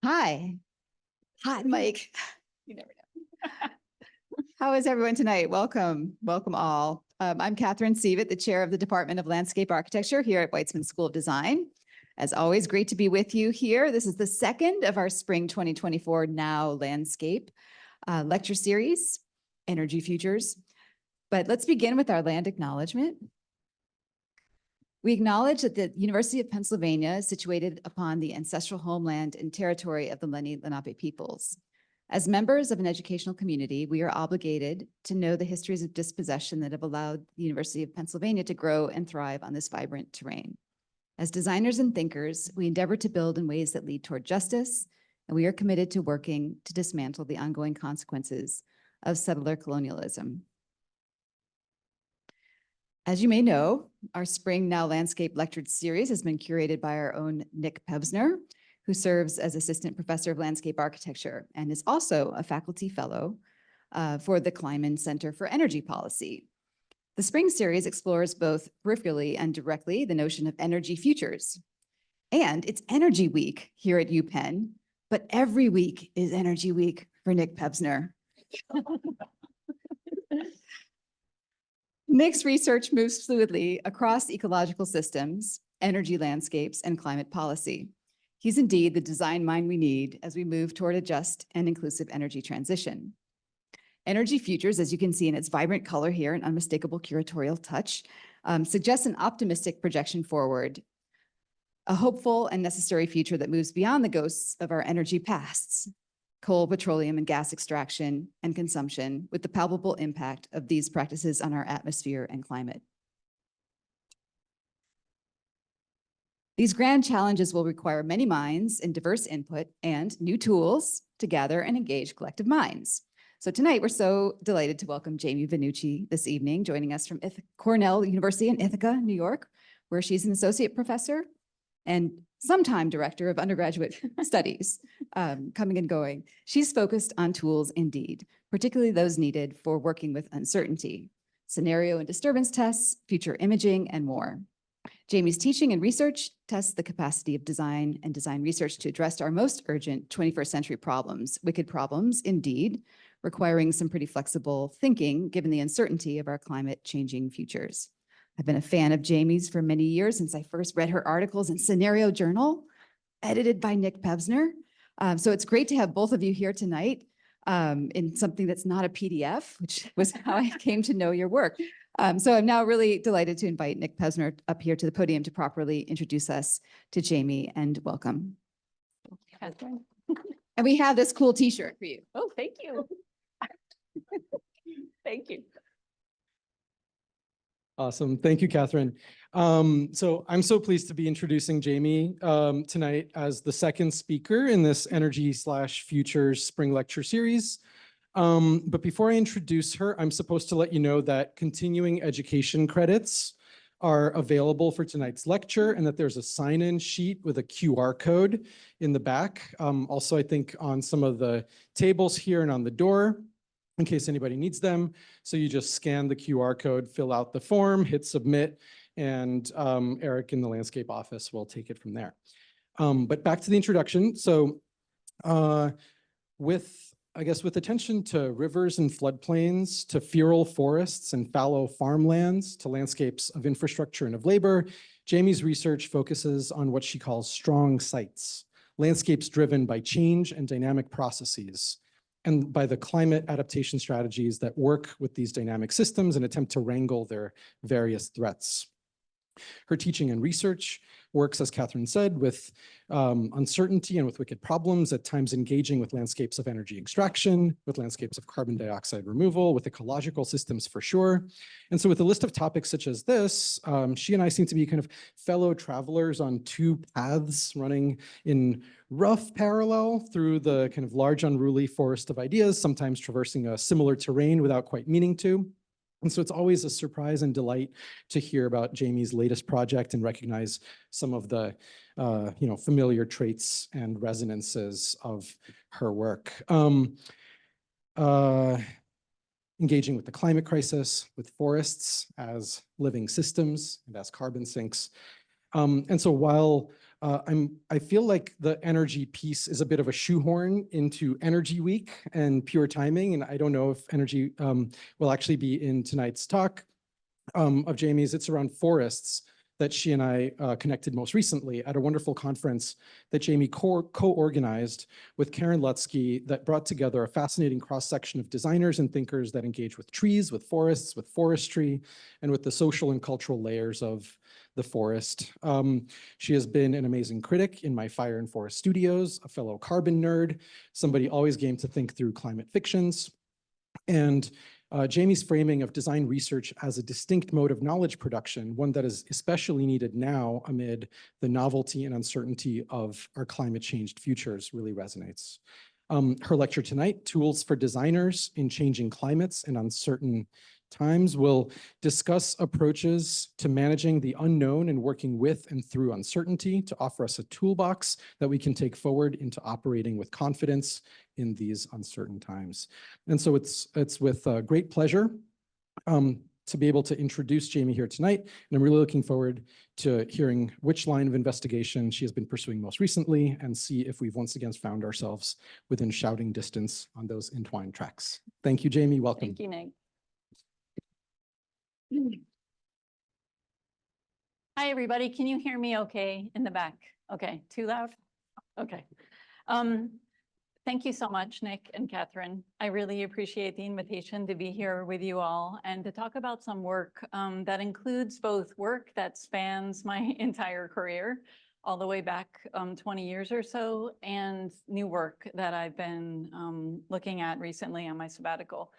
Hi, hot mic. You never know. How is everyone tonight? Welcome, welcome all. I'm Catherine Sievett, the chair of the Department of Landscape Architecture here at Weitzman School of Design. As always, great to be with you here. This is the second of our spring 2024 Now Landscape lecture series, Energy Futures. But let's begin with our land acknowledgement. We acknowledge that the University of Pennsylvania is situated upon the ancestral homeland and territory of the Lenni Lenape peoples. As members of an educational community, we are obligated to know the histories of dispossession that have allowed the University of Pennsylvania to grow and thrive on this vibrant terrain. As designers and thinkers, we endeavor to build in ways that lead toward justice, and we are committed to working to dismantle the ongoing consequences of settler colonialism. As you may know, our Spring Now Landscape Lecture Series has been curated by our own Nick Pevsner, who serves as Assistant Professor of Landscape Architecture and is also a faculty fellow for the Kleiman Center for Energy Policy. The Spring Series explores both peripherally and directly the notion of energy futures. And it's Energy Week here at UPenn, but every week is Energy Week for Nick Pevsner. Nick's research moves fluidly across ecological systems, energy landscapes, and climate policy. He's indeed the design mind we need as we move toward a just and inclusive energy transition. Energy Futures, as you can see in its vibrant color here and unmistakable curatorial touch, suggests an optimistic projection forward, a hopeful and necessary future that moves beyond the ghosts of our energy pasts, coal, petroleum, and gas extraction and consumption, with the palpable impact of these practices on our atmosphere and climate. These grand challenges will require many minds and diverse input and new tools to gather and engage collective minds. So tonight, we're so delighted to welcome Jamie Vanucchi this evening, joining us from Cornell University in Ithaca, New York, where she's an associate professor and sometime director of undergraduate studies, coming and going. She's focused on tools indeed, particularly those needed for working with uncertainty, scenario and disturbance tests, future imaging, and more. Jamie's teaching and research tests the capacity of design and design research to address our most urgent 21st century problems, wicked problems indeed, requiring some pretty flexible thinking given the uncertainty of our climate changing futures. I've been a fan of Jamie's for many years since I first read her articles in Scenario Journal, edited by Nick Pevsner. So it's great to have both of you here tonight in something that's not a PDF, which was how I came to know your work. So I'm now really delighted to invite Nick Pevsner up here to the podium to properly introduce us to Jamie, and welcome. Catherine. And we have this cool t-shirt for you. Oh, thank you. Thank you. Awesome. Thank you, Catherine. So I'm so pleased to be introducing Jamie tonight as the second speaker in this Energy/Futures Spring Lecture Series. But before I introduce her, I'm supposed to let you know that continuing education credits are available for tonight's lecture and that there's a sign-in sheet with a QR code in the back. Also, I think on some of the tables here and on the door, in case anybody needs them. So you just scan the QR code, fill out the form, hit submit, and Eric in the landscape office will take it from there. But back to the introduction. So with attention to rivers and floodplains, to feral forests and fallow farmlands, to landscapes of infrastructure and of labor, Jamie's research focuses on what she calls strong sites, landscapes driven by change and dynamic processes, and by the climate adaptation strategies that work with these dynamic systems and attempt to wrangle their various threats. Her teaching and research works, as Catherine said, with uncertainty and with wicked problems, at times engaging with landscapes of energy extraction, with landscapes of carbon dioxide removal, with ecological systems for sure. And so with a list of topics such as this, she and I seem to be kind of fellow travelers on two paths running in rough parallel through the kind of large unruly forest of ideas, sometimes traversing a similar terrain without quite meaning to. And so it's always a surprise and delight to hear about Jamie's latest project and recognize some of the familiar traits and resonances of her work. Engaging with the climate crisis, with forests as living systems and as carbon sinks. And so while I feel like the energy piece is a bit of a shoehorn into Energy Week and pure timing. And I don't know if energy will actually be in tonight's talk of Jamie's. It's around forests that she and I connected most recently at a wonderful conference that Jamie co-organized with Karen Lutsky that brought together a fascinating cross-section of designers and thinkers that engage with trees, with forests, with forestry, and with the social and cultural layers of the forest. She has been an amazing critic in my Fire and Forest Studios, a fellow carbon nerd, somebody always game to think through climate fictions. And Jamie's framing of design research as a distinct mode of knowledge production, one that is especially needed now amid the novelty and uncertainty of our climate changed futures, really resonates. Her lecture tonight, Tools for Designers in Changing Climates and Uncertain Times, will discuss approaches to managing the unknown and working with and through uncertainty to offer us a toolbox that we can take forward into operating with confidence in these uncertain times. And so it's with great pleasure to be able to introduce Jamie here tonight. And I'm really looking forward to hearing which line of investigation she has been pursuing most recently and see if we've once again found ourselves within shouting distance on those entwined tracks. Thank you, Jamie. Welcome. Thank you, Nick. Hi, everybody. Can you hear me okay in the back? Okay, too loud? Okay. Thank you so much, Nick and Catherine. I really appreciate the invitation to be here with you all and to talk about some work that includes both work that spans my entire career, all the way back 20 years or so, and new work that I've been looking at recently on my sabbatical.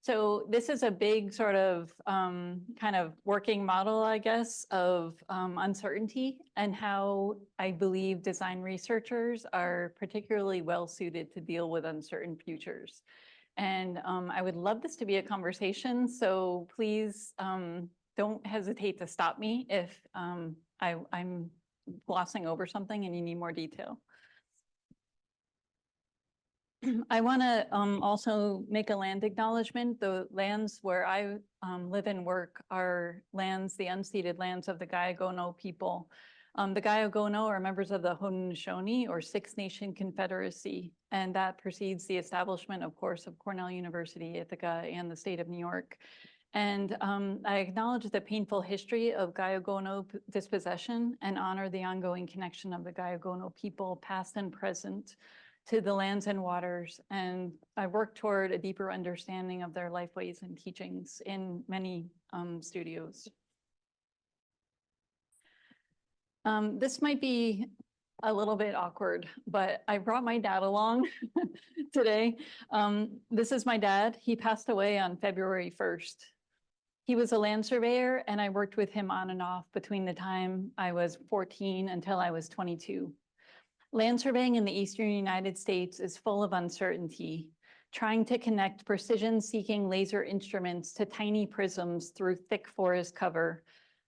So this is a big sort of kind of working model, I guess, of uncertainty and how I believe design researchers are particularly well suited to deal with uncertain futures. And I would love this to be a conversation. So please don't hesitate to stop me if I'm glossing over something and you need more detail. I want to also make a land acknowledgement. The lands where I live and work are lands, the unceded lands of the Gayagono people. The Gayagono are members of the Haudenosaunee, or Six Nation Confederacy, and that precedes the establishment, of course, of Cornell University, Ithaca, and the state of New York. And I acknowledge the painful history of Gayagono dispossession and honor the ongoing connection of the Gayagono people, past and present, to the lands and waters, and I work toward a deeper understanding of their lifeways and teachings in many studios. This might be a little bit awkward, but I brought my dad along today. This is my dad. He passed away on February 1st. He was a land surveyor, and I worked with him on and off between the time I was 14 until I was 22. Land surveying in the eastern United States is full of uncertainty, trying to connect precision-seeking laser instruments to tiny prisms through thick forest cover,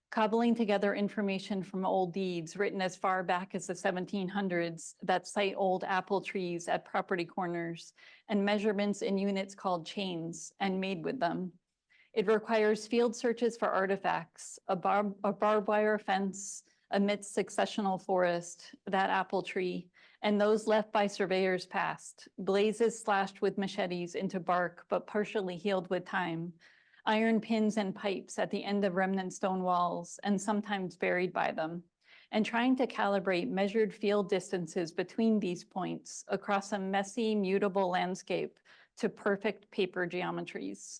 cobbling together information from old deeds written as far back as the 1700s that cite old apple trees at property corners and measurements in units called chains and made with them. It requires field searches for artifacts, a barbed wire fence, amidst successional forest, that apple tree, and those left by surveyors past, blazes slashed with machetes into bark, but partially healed with time, iron pins and pipes at the end of remnant stone walls, and sometimes buried by them, and trying to calibrate measured field distances between these points across a messy, mutable landscape to perfect paper geometries.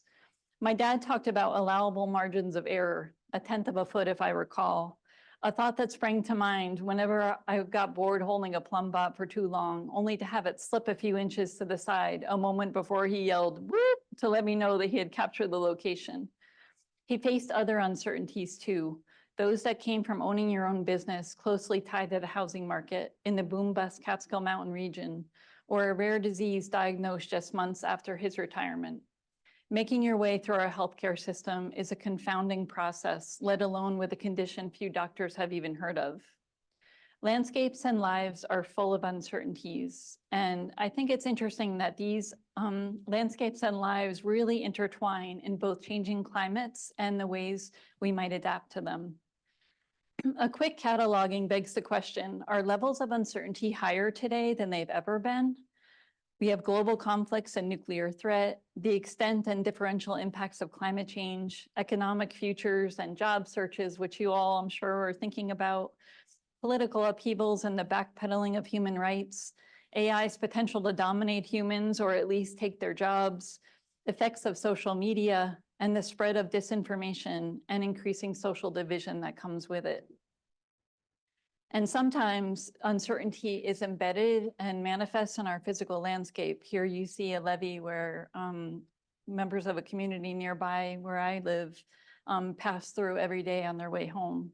My dad talked about allowable margins of error, 1/10 of a foot if I recall, a thought that sprang to mind whenever I got bored holding a plumb bob for too long, only to have it slip a few inches to the side a moment before he yelled, "Whoop," to let me know that he had captured the location. He faced other uncertainties too, those that came from owning your own business closely tied to the housing market in the boom-bust Catskill Mountain region, or a rare disease diagnosed just months after his retirement. Making your way through our healthcare system is a confounding process, let alone with a condition few doctors have even heard of. Landscapes and lives are full of uncertainties. And I think it's interesting that these landscapes and lives really intertwine in both changing climates and the ways we might adapt to them. A quick cataloging begs the question, are levels of uncertainty higher today than they've ever been? We have global conflicts and nuclear threat, the extent and differential impacts of climate change, economic futures and job searches, which you all, I'm sure, are thinking about, political upheavals and the backpedaling of human rights, AI's potential to dominate humans or at least take their jobs, effects of social media, and the spread of disinformation and increasing social division that comes with it. And sometimes uncertainty is embedded and manifests in our physical landscape. Here you see a levee where members of a community nearby where I live pass through every day on their way home.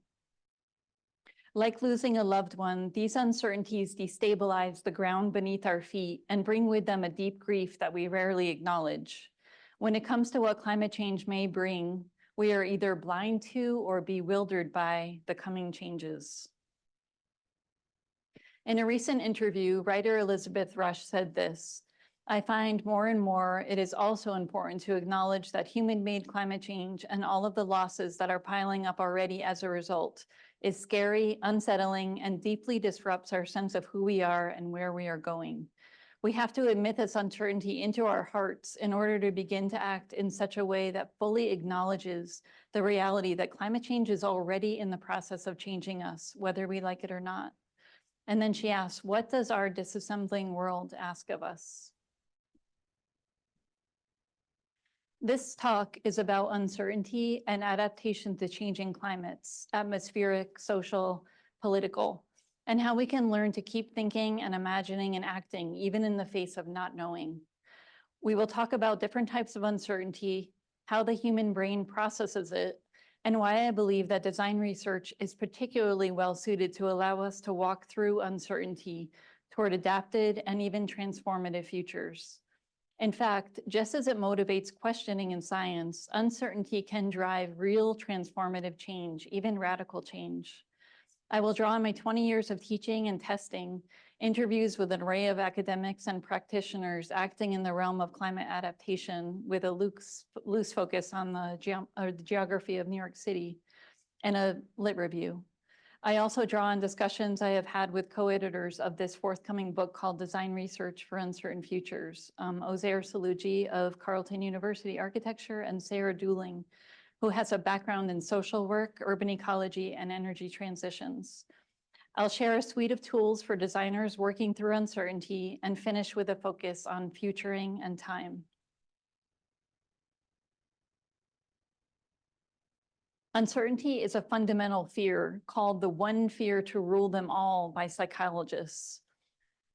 Like losing a loved one, these uncertainties destabilize the ground beneath our feet and bring with them a deep grief that we rarely acknowledge. When it comes to what climate change may bring, we are either blind to or bewildered by the coming changes. In a recent interview, writer Elizabeth Rush said this, "I find more and more it is also important to acknowledge that human-made climate change and all of the losses that are piling up already as a result is scary, unsettling, and deeply disrupts our sense of who we are and where we are going. We have to admit this uncertainty into our hearts in order to begin to act in such a way that fully acknowledges the reality that climate change is already in the process of changing us, whether we like it or not." And then she asks, what does our disassembling world ask of us? This talk is about uncertainty and adaptation to changing climates, atmospheric, social, political, and how we can learn to keep thinking and imagining and acting even in the face of not knowing. We will talk about different types of uncertainty, how the human brain processes it, and why I believe that design research is particularly well suited to allow us to walk through uncertainty toward adapted and even transformative futures. In fact, just as it motivates questioning in science, uncertainty can drive real transformative change, even radical change. I will draw on my 20 years of teaching and testing, interviews with an array of academics and practitioners acting in the realm of climate adaptation with a loose focus on the geography of New York City, and a lit review. I also draw on discussions I have had with co-editors of this forthcoming book called Design Research for Uncertain Futures, Ozayr Saloojee of Cornell University Architecture and Sarah Dooling, who has a background in social work, urban ecology, and energy transitions. I'll share a suite of tools for designers working through uncertainty and finish with a focus on futuring and time. Uncertainty is a fundamental fear called the one fear to rule them all by psychologists.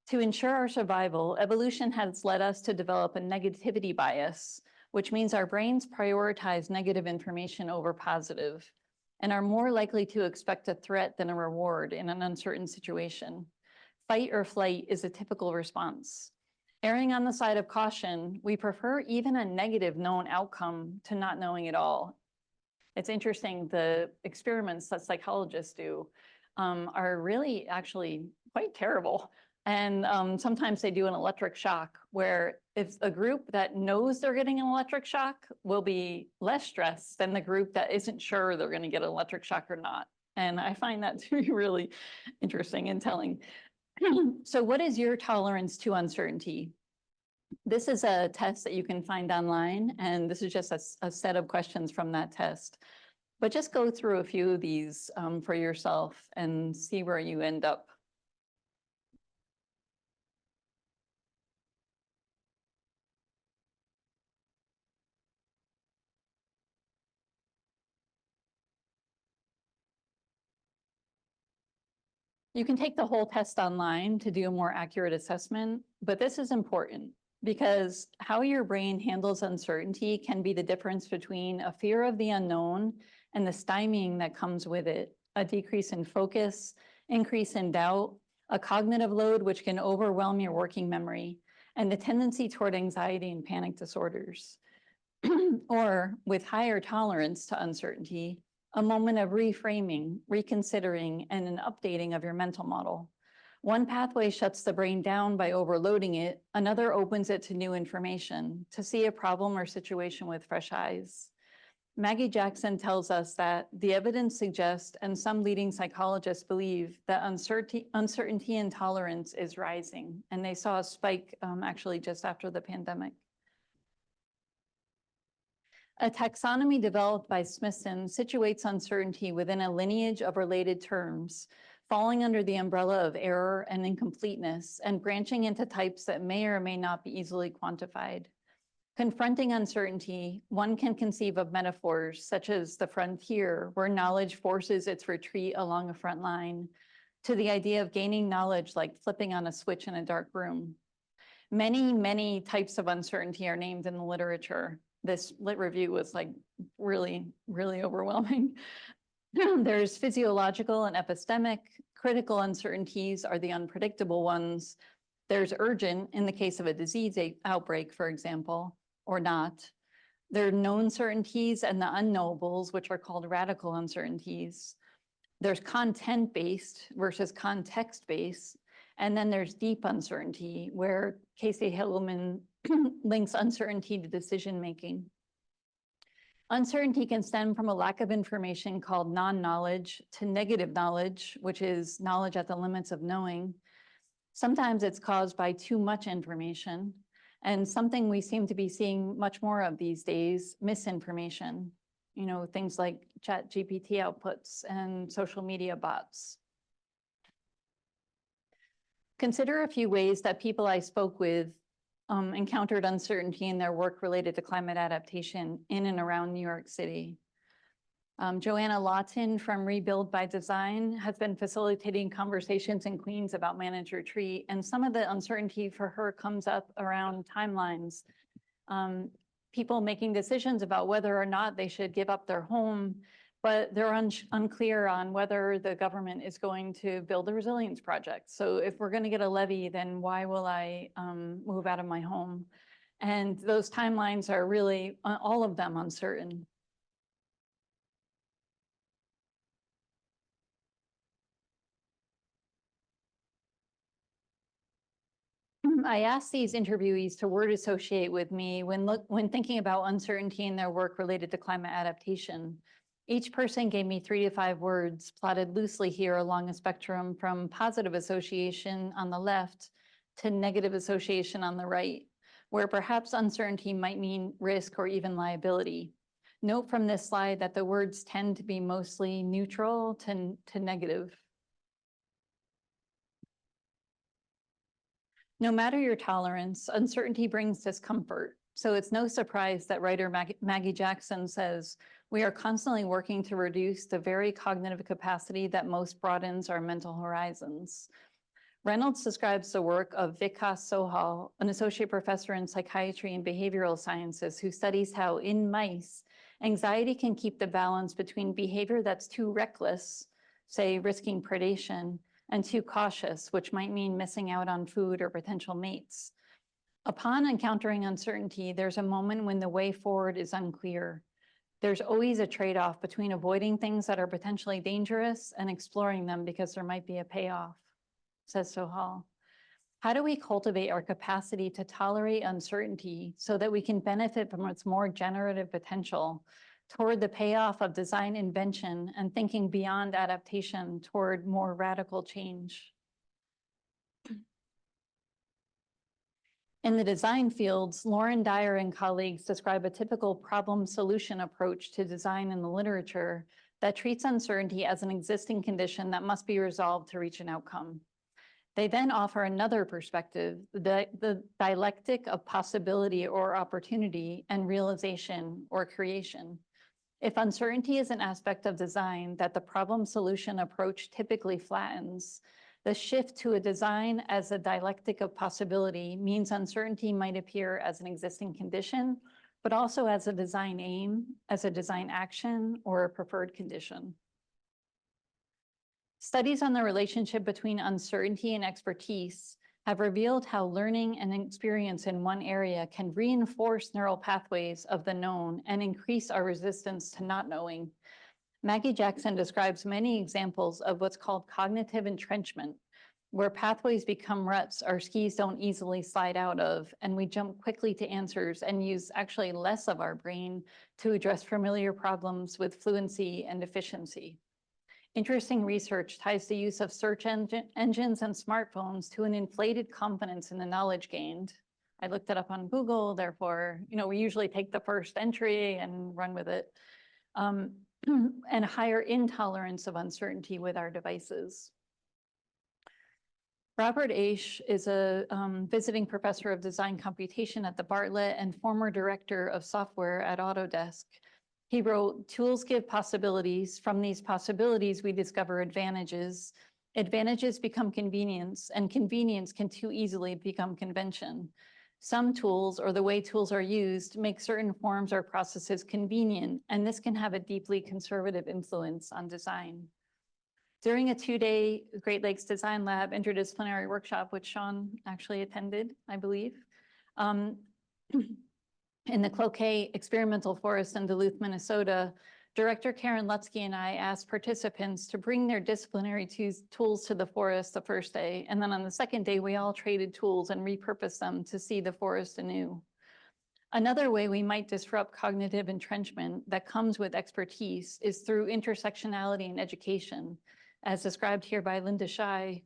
To ensure our survival, evolution has led us to develop a negativity bias, which means our brains prioritize negative information over positive and are more likely to expect a threat than a reward in an uncertain situation. Fight or flight is a typical response. Erring on the side of caution, we prefer even a negative known outcome to not knowing at all. It's interesting, the experiments that psychologists do are really actually quite terrible. And sometimes they do an electric shock where if a group that knows they're getting an electric shock will be less stressed than the group that isn't sure they're going to get an electric shock or not. And I find that to be really interesting and telling. So what is your tolerance to uncertainty? This is a test that you can find online, and this is just a set of questions from that test. But just go through a few of these for yourself and see where you end up. You can take the whole test online to do a more accurate assessment, but this is important because how your brain handles uncertainty can be the difference between a fear of the unknown and the stymieing that comes with it, a decrease in focus, increase in doubt, a cognitive load which can overwhelm your working memory, and the tendency toward anxiety and panic disorders. Or with higher tolerance to uncertainty, a moment of reframing, reconsidering, and an updating of your mental model. One pathway shuts the brain down by overloading it, another opens it to new information, to see a problem or situation with fresh eyes. Maggie Jackson tells us that the evidence suggests, and some leading psychologists believe, that uncertainty and tolerance is rising. And they saw a spike actually just after the pandemic. A taxonomy developed by Smithson situates uncertainty within a lineage of related terms, falling under the umbrella of error and incompleteness, and branching into types that may or may not be easily quantified. Confronting uncertainty, one can conceive of metaphors such as the frontier, where knowledge forces its retreat along a front line, to the idea of gaining knowledge like flipping on a switch in a dark room. Many, many types of uncertainty are named in the literature. This lit review was like really, really overwhelming. There's physiological and epistemic. Critical uncertainties are the unpredictable ones. There's urgent in the case of a disease outbreak, for example, or not. There are known certainties and the unknowables, which are called radical uncertainties. There's content-based versus context-based. And then there's deep uncertainty, where Casey Hillman links uncertainty to decision-making. Uncertainty can stem from a lack of information called non-knowledge to negative knowledge, which is knowledge at the limits of knowing. Sometimes it's caused by too much information, and something we seem to be seeing much more of these days, misinformation. You know, things like ChatGPT outputs and social media bots. Consider a few ways that people I spoke with encountered uncertainty in their work related to climate adaptation in and around New York City. Joanna Lawton from Rebuild by Design has been facilitating conversations in Queens about managed retreat, and some of the uncertainty for her comes up around timelines. People making decisions about whether or not they should give up their home, but they're unclear on whether the government is going to build a resilience project. So if we're going to get a levy, then why will I move out of my home? And those timelines are really, all of them, uncertain. I asked these interviewees to word associate with me when thinking about uncertainty in their work related to climate adaptation. Each person gave me 3 to 5 words plotted loosely here along a spectrum from positive association on the left to negative association on the right, where perhaps uncertainty might mean risk or even liability. Note from this slide that the words tend to be mostly neutral to negative. No matter your tolerance, uncertainty brings discomfort. So it's no surprise that writer Maggie Jackson says, we are constantly working to reduce the very cognitive capacity that most broadens our mental horizons. Reynolds describes the work of Vikas Sohal, an associate professor in psychiatry and behavioral sciences, who studies how in mice, anxiety can keep the balance between behavior that's too reckless, say risking predation, and too cautious, which might mean missing out on food or potential mates. Upon encountering uncertainty, there's a moment when the way forward is unclear. There's always a trade-off between avoiding things that are potentially dangerous and exploring them because there might be a payoff, says Sohal. How do we cultivate our capacity to tolerate uncertainty so that we can benefit from its more generative potential toward the payoff of design invention and thinking beyond adaptation toward more radical change? In the design fields, Lauren Dyer and colleagues describe a typical problem solution approach to design in the literature that treats uncertainty as an existing condition that must be resolved to reach an outcome. They then offer another perspective, the dialectic of possibility or opportunity and realization or creation. If uncertainty is an aspect of design that the problem solution approach typically flattens, the shift to a design as a dialectic of possibility means uncertainty might appear as an existing condition, but also as a design aim, as a design action, or a preferred condition. Studies on the relationship between uncertainty and expertise have revealed how learning and experience in one area can reinforce neural pathways of the known and increase our resistance to not knowing. Maggie Jackson describes many examples of what's called cognitive entrenchment, Where pathways become ruts, our skis don't easily slide out of, and we jump quickly to answers and use actually less of our brain to address familiar problems with fluency and efficiency. Interesting research ties the use of search engines and smartphones to an inflated confidence in the knowledge gained. I looked it up on Google, therefore, we usually take the first entry and run with it. And higher intolerance of uncertainty with our devices. Robert Aish is a visiting professor of design computation at the Bartlett and former director of software at Autodesk. He wrote, "Tools give possibilities. From these possibilities, we discover advantages. Advantages become convenience, and convenience can too easily become convention. Some tools, or the way tools are used, make certain forms or processes convenient, and this can have a deeply conservative influence on design." During a 2-day Great Lakes Design Lab interdisciplinary workshop, which Sean actually attended, I believe, in the Cloquet Experimental Forest in Duluth, Minnesota, Director Karen Lutzke and I asked participants to bring their disciplinary tools to the forest the first day. And then on the second day, we all traded tools and repurposed them to see the forest anew. Another way we might disrupt cognitive entrenchment that comes with expertise is through intersectionality in education, as described here by Linda Shai,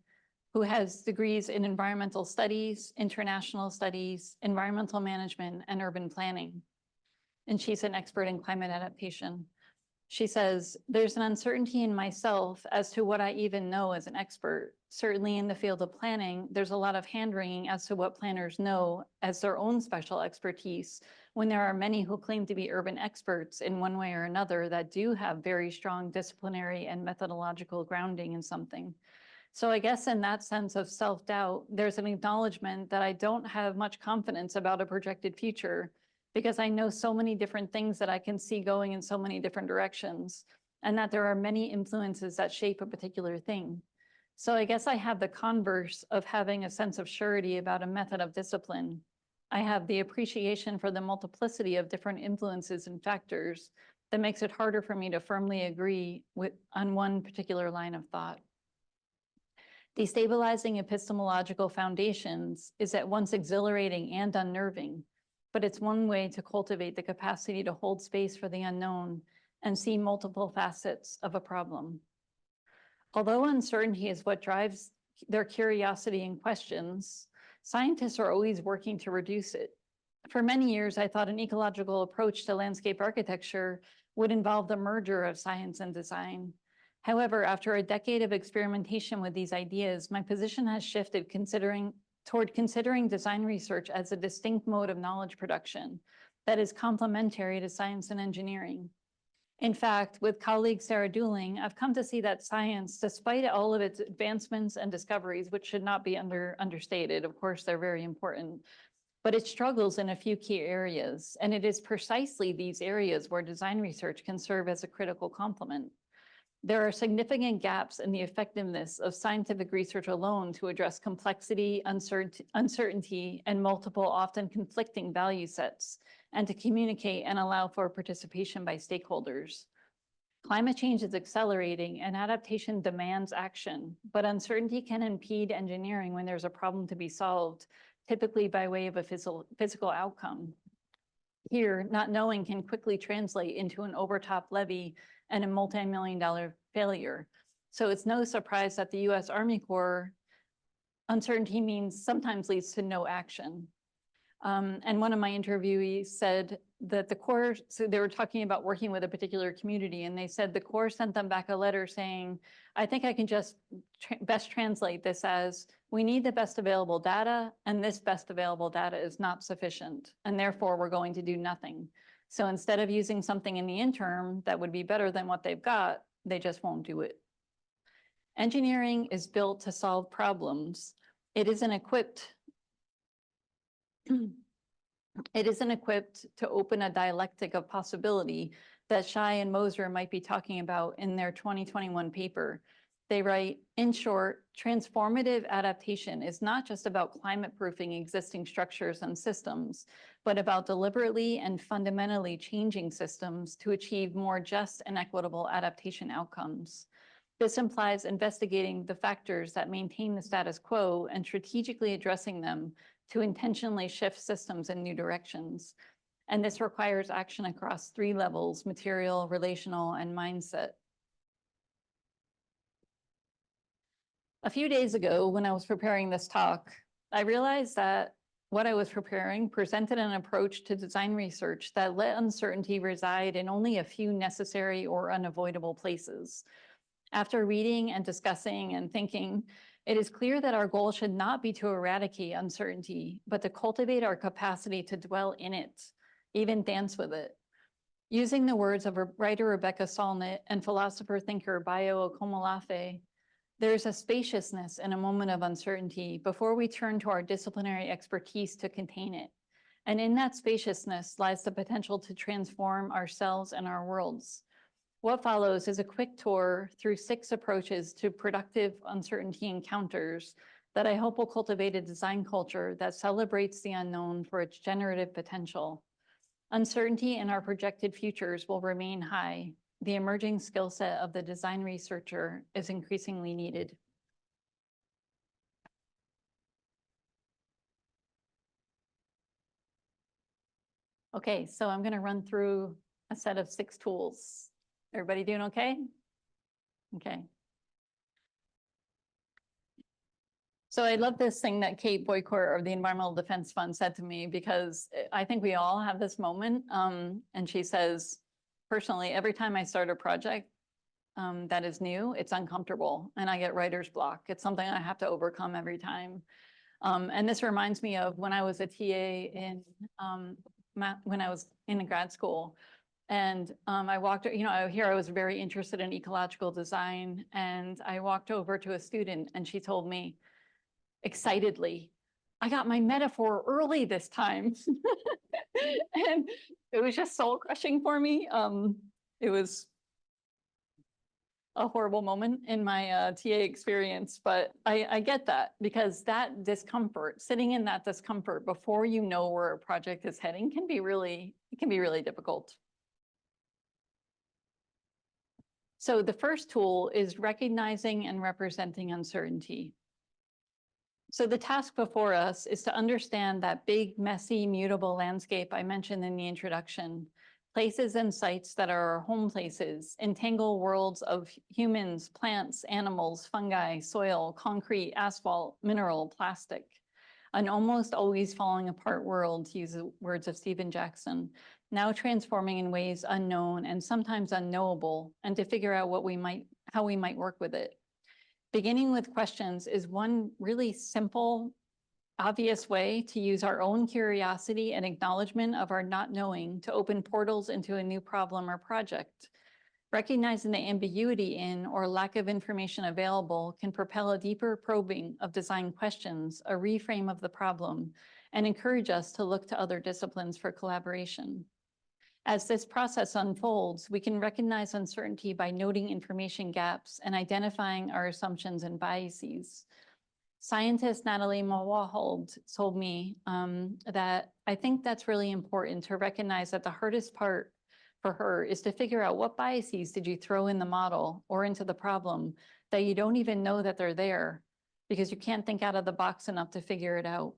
who has degrees in environmental studies, international studies, environmental management, and urban planning. And she's an expert in climate adaptation. She says, "There's an uncertainty in myself as to what I even know as an expert. Certainly in the field of planning, there's a lot of hand-wringing as to what planners know as their own special expertise, when there are many who claim to be urban experts in one way or another that do have very strong disciplinary and methodological grounding in something. So I guess in that sense of self-doubt, there's an acknowledgement that I don't have much confidence about a projected future, because I know so many different things that I can see going in so many different directions, and that there are many influences that shape a particular thing. So I guess I have the converse of having a sense of surety about a method of discipline. I have the appreciation for the multiplicity of different influences and factors that makes it harder for me to firmly agree on one particular line of thought. Destabilizing epistemological foundations is at once exhilarating and unnerving, but it's one way to cultivate the capacity to hold space for the unknown and see multiple facets of a problem. Although uncertainty is what drives their curiosity and questions, scientists are always working to reduce it. For many years, I thought an ecological approach to landscape architecture would involve the merger of science and design. However, after a decade of experimentation with these ideas, my position has shifted toward considering design research as a distinct mode of knowledge production that is complementary to science and engineering. In fact, with colleague Sarah Dooling, I've come to see that science, despite all of its advancements and discoveries, which should not be understated, of course, they're very important, but it struggles in a few key areas. And it is precisely these areas where design research can serve as a critical complement. There are significant gaps in the effectiveness of scientific research alone to address complexity, uncertainty, and multiple, often conflicting value sets, and to communicate and allow for participation by stakeholders. Climate change is accelerating and adaptation demands action, but uncertainty can impede engineering when there's a problem to be solved, typically by way of a physical outcome. Here, not knowing can quickly translate into an overtop levy and a multi-million-dollar failure. So it's no surprise that the US Army Corps uncertainty sometimes leads to no action. And one of my interviewees said that the Corps, so they were talking about working with a particular community, and they said the Corps sent them back a letter saying, I think I can just best translate this as, we need the best available data, and this best available data is not sufficient, and therefore we're going to do nothing. So instead of using something in the interim that would be better than what they've got, they just won't do it. Engineering is built to solve problems. It isn't equipped to open a dialectic of possibility that Shai and Moser might be talking about in their 2021 paper. They write, in short, transformative adaptation is not just about climate-proofing existing structures and systems, but about deliberately and fundamentally changing systems to achieve more just and equitable adaptation outcomes. This implies investigating the factors that maintain the status quo and strategically addressing them to intentionally shift systems in new directions. And this requires action across 3 levels: material, relational, and mindset. A few days ago, when I was preparing this talk, I realized that what I was preparing presented an approach to design research that let uncertainty reside in only a few necessary or unavoidable places. After reading and discussing and thinking, it is clear that our goal should not be to eradicate uncertainty, but to cultivate our capacity to dwell in it, even dance with it. Using the words of writer Rebecca Solnit and philosopher-thinker Bayo Akomolafe, there is a spaciousness in a moment of uncertainty before we turn to our disciplinary expertise to contain it. And in that spaciousness lies the potential to transform ourselves and our worlds. What follows is a quick tour through 6 approaches to productive uncertainty encounters that I hope will cultivate a design culture that celebrates the unknown for its generative potential. Uncertainty in our projected futures will remain high. The emerging skill set of the design researcher is increasingly needed. Okay, so I'm going to run through a set of 6 tools. Everybody doing okay? Okay. So I love this thing that Kate Boycourt of the Environmental Defense Fund said to me, because I think we all have this moment. And she says, personally, every time I start a project that is new, it's uncomfortable and I get writer's block. It's something I have to overcome every time. And this reminds me of when I was a TA in, when I was in grad school. And I walked, here I was very interested in ecological design, and I walked over to a student and she told me excitedly, I got my metaphor early this time. And it was just soul crushing for me. It was a horrible moment in my TA experience, but I get that, because that discomfort, sitting in that discomfort before you know where a project is heading can be really difficult. So the first tool is recognizing and representing uncertainty. So the task before us is to understand that big, messy, mutable landscape I mentioned in the introduction. Places and sites that are our home places, entangle worlds of humans, plants, animals, fungi, soil, concrete, asphalt, mineral, plastic. An almost always falling apart world, to use the words of Stephen Jackson, now transforming in ways unknown and sometimes unknowable, and to figure out how we might work with it. Beginning with questions is one really simple, obvious way to use our own curiosity and acknowledgement of our not knowing to open portals into a new problem or project. Recognizing the ambiguity in or lack of information available can propel a deeper probing of design questions, a reframe of the problem, and encourage us to look to other disciplines for collaboration. As this process unfolds, we can recognize uncertainty by noting information gaps and identifying our assumptions and biases. Scientist Natalie Mulwahold told me that I think that's really important to recognize that the hardest part for her is to figure out what biases did you throw in the model or into the problem that you don't even know that they're there because you can't think out of the box enough to figure it out.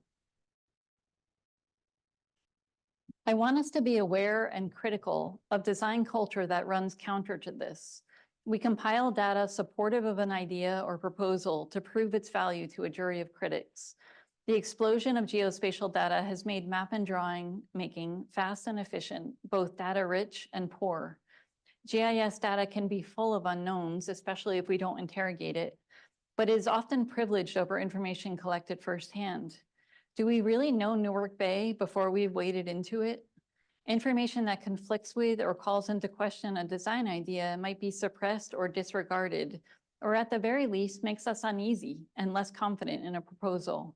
I want us to be aware and critical of design culture that runs counter to this. We compile data supportive of an idea or proposal to prove its value to a jury of critics. The explosion of geospatial data has made map and drawing making fast and efficient, both data rich and poor. GIS data can be full of unknowns, especially if we don't interrogate it, but is often privileged over information collected firsthand. Do we really know Newark Bay before we've waded into it? Information that conflicts with or calls into question a design idea might be suppressed or disregarded, or at the very least makes us uneasy and less confident in a proposal.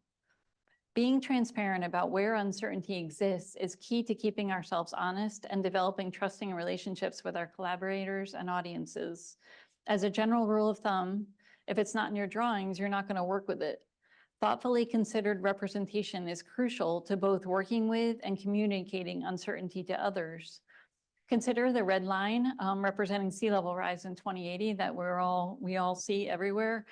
Being transparent about where uncertainty exists is key to keeping ourselves honest and developing trusting relationships with our collaborators and audiences. As a general rule of thumb, if it's not in your drawings, you're not going to work with it. Thoughtfully considered representation is crucial to both working with and communicating uncertainty to others. Consider the red line representing sea level rise in 2080 that we all see everywhere.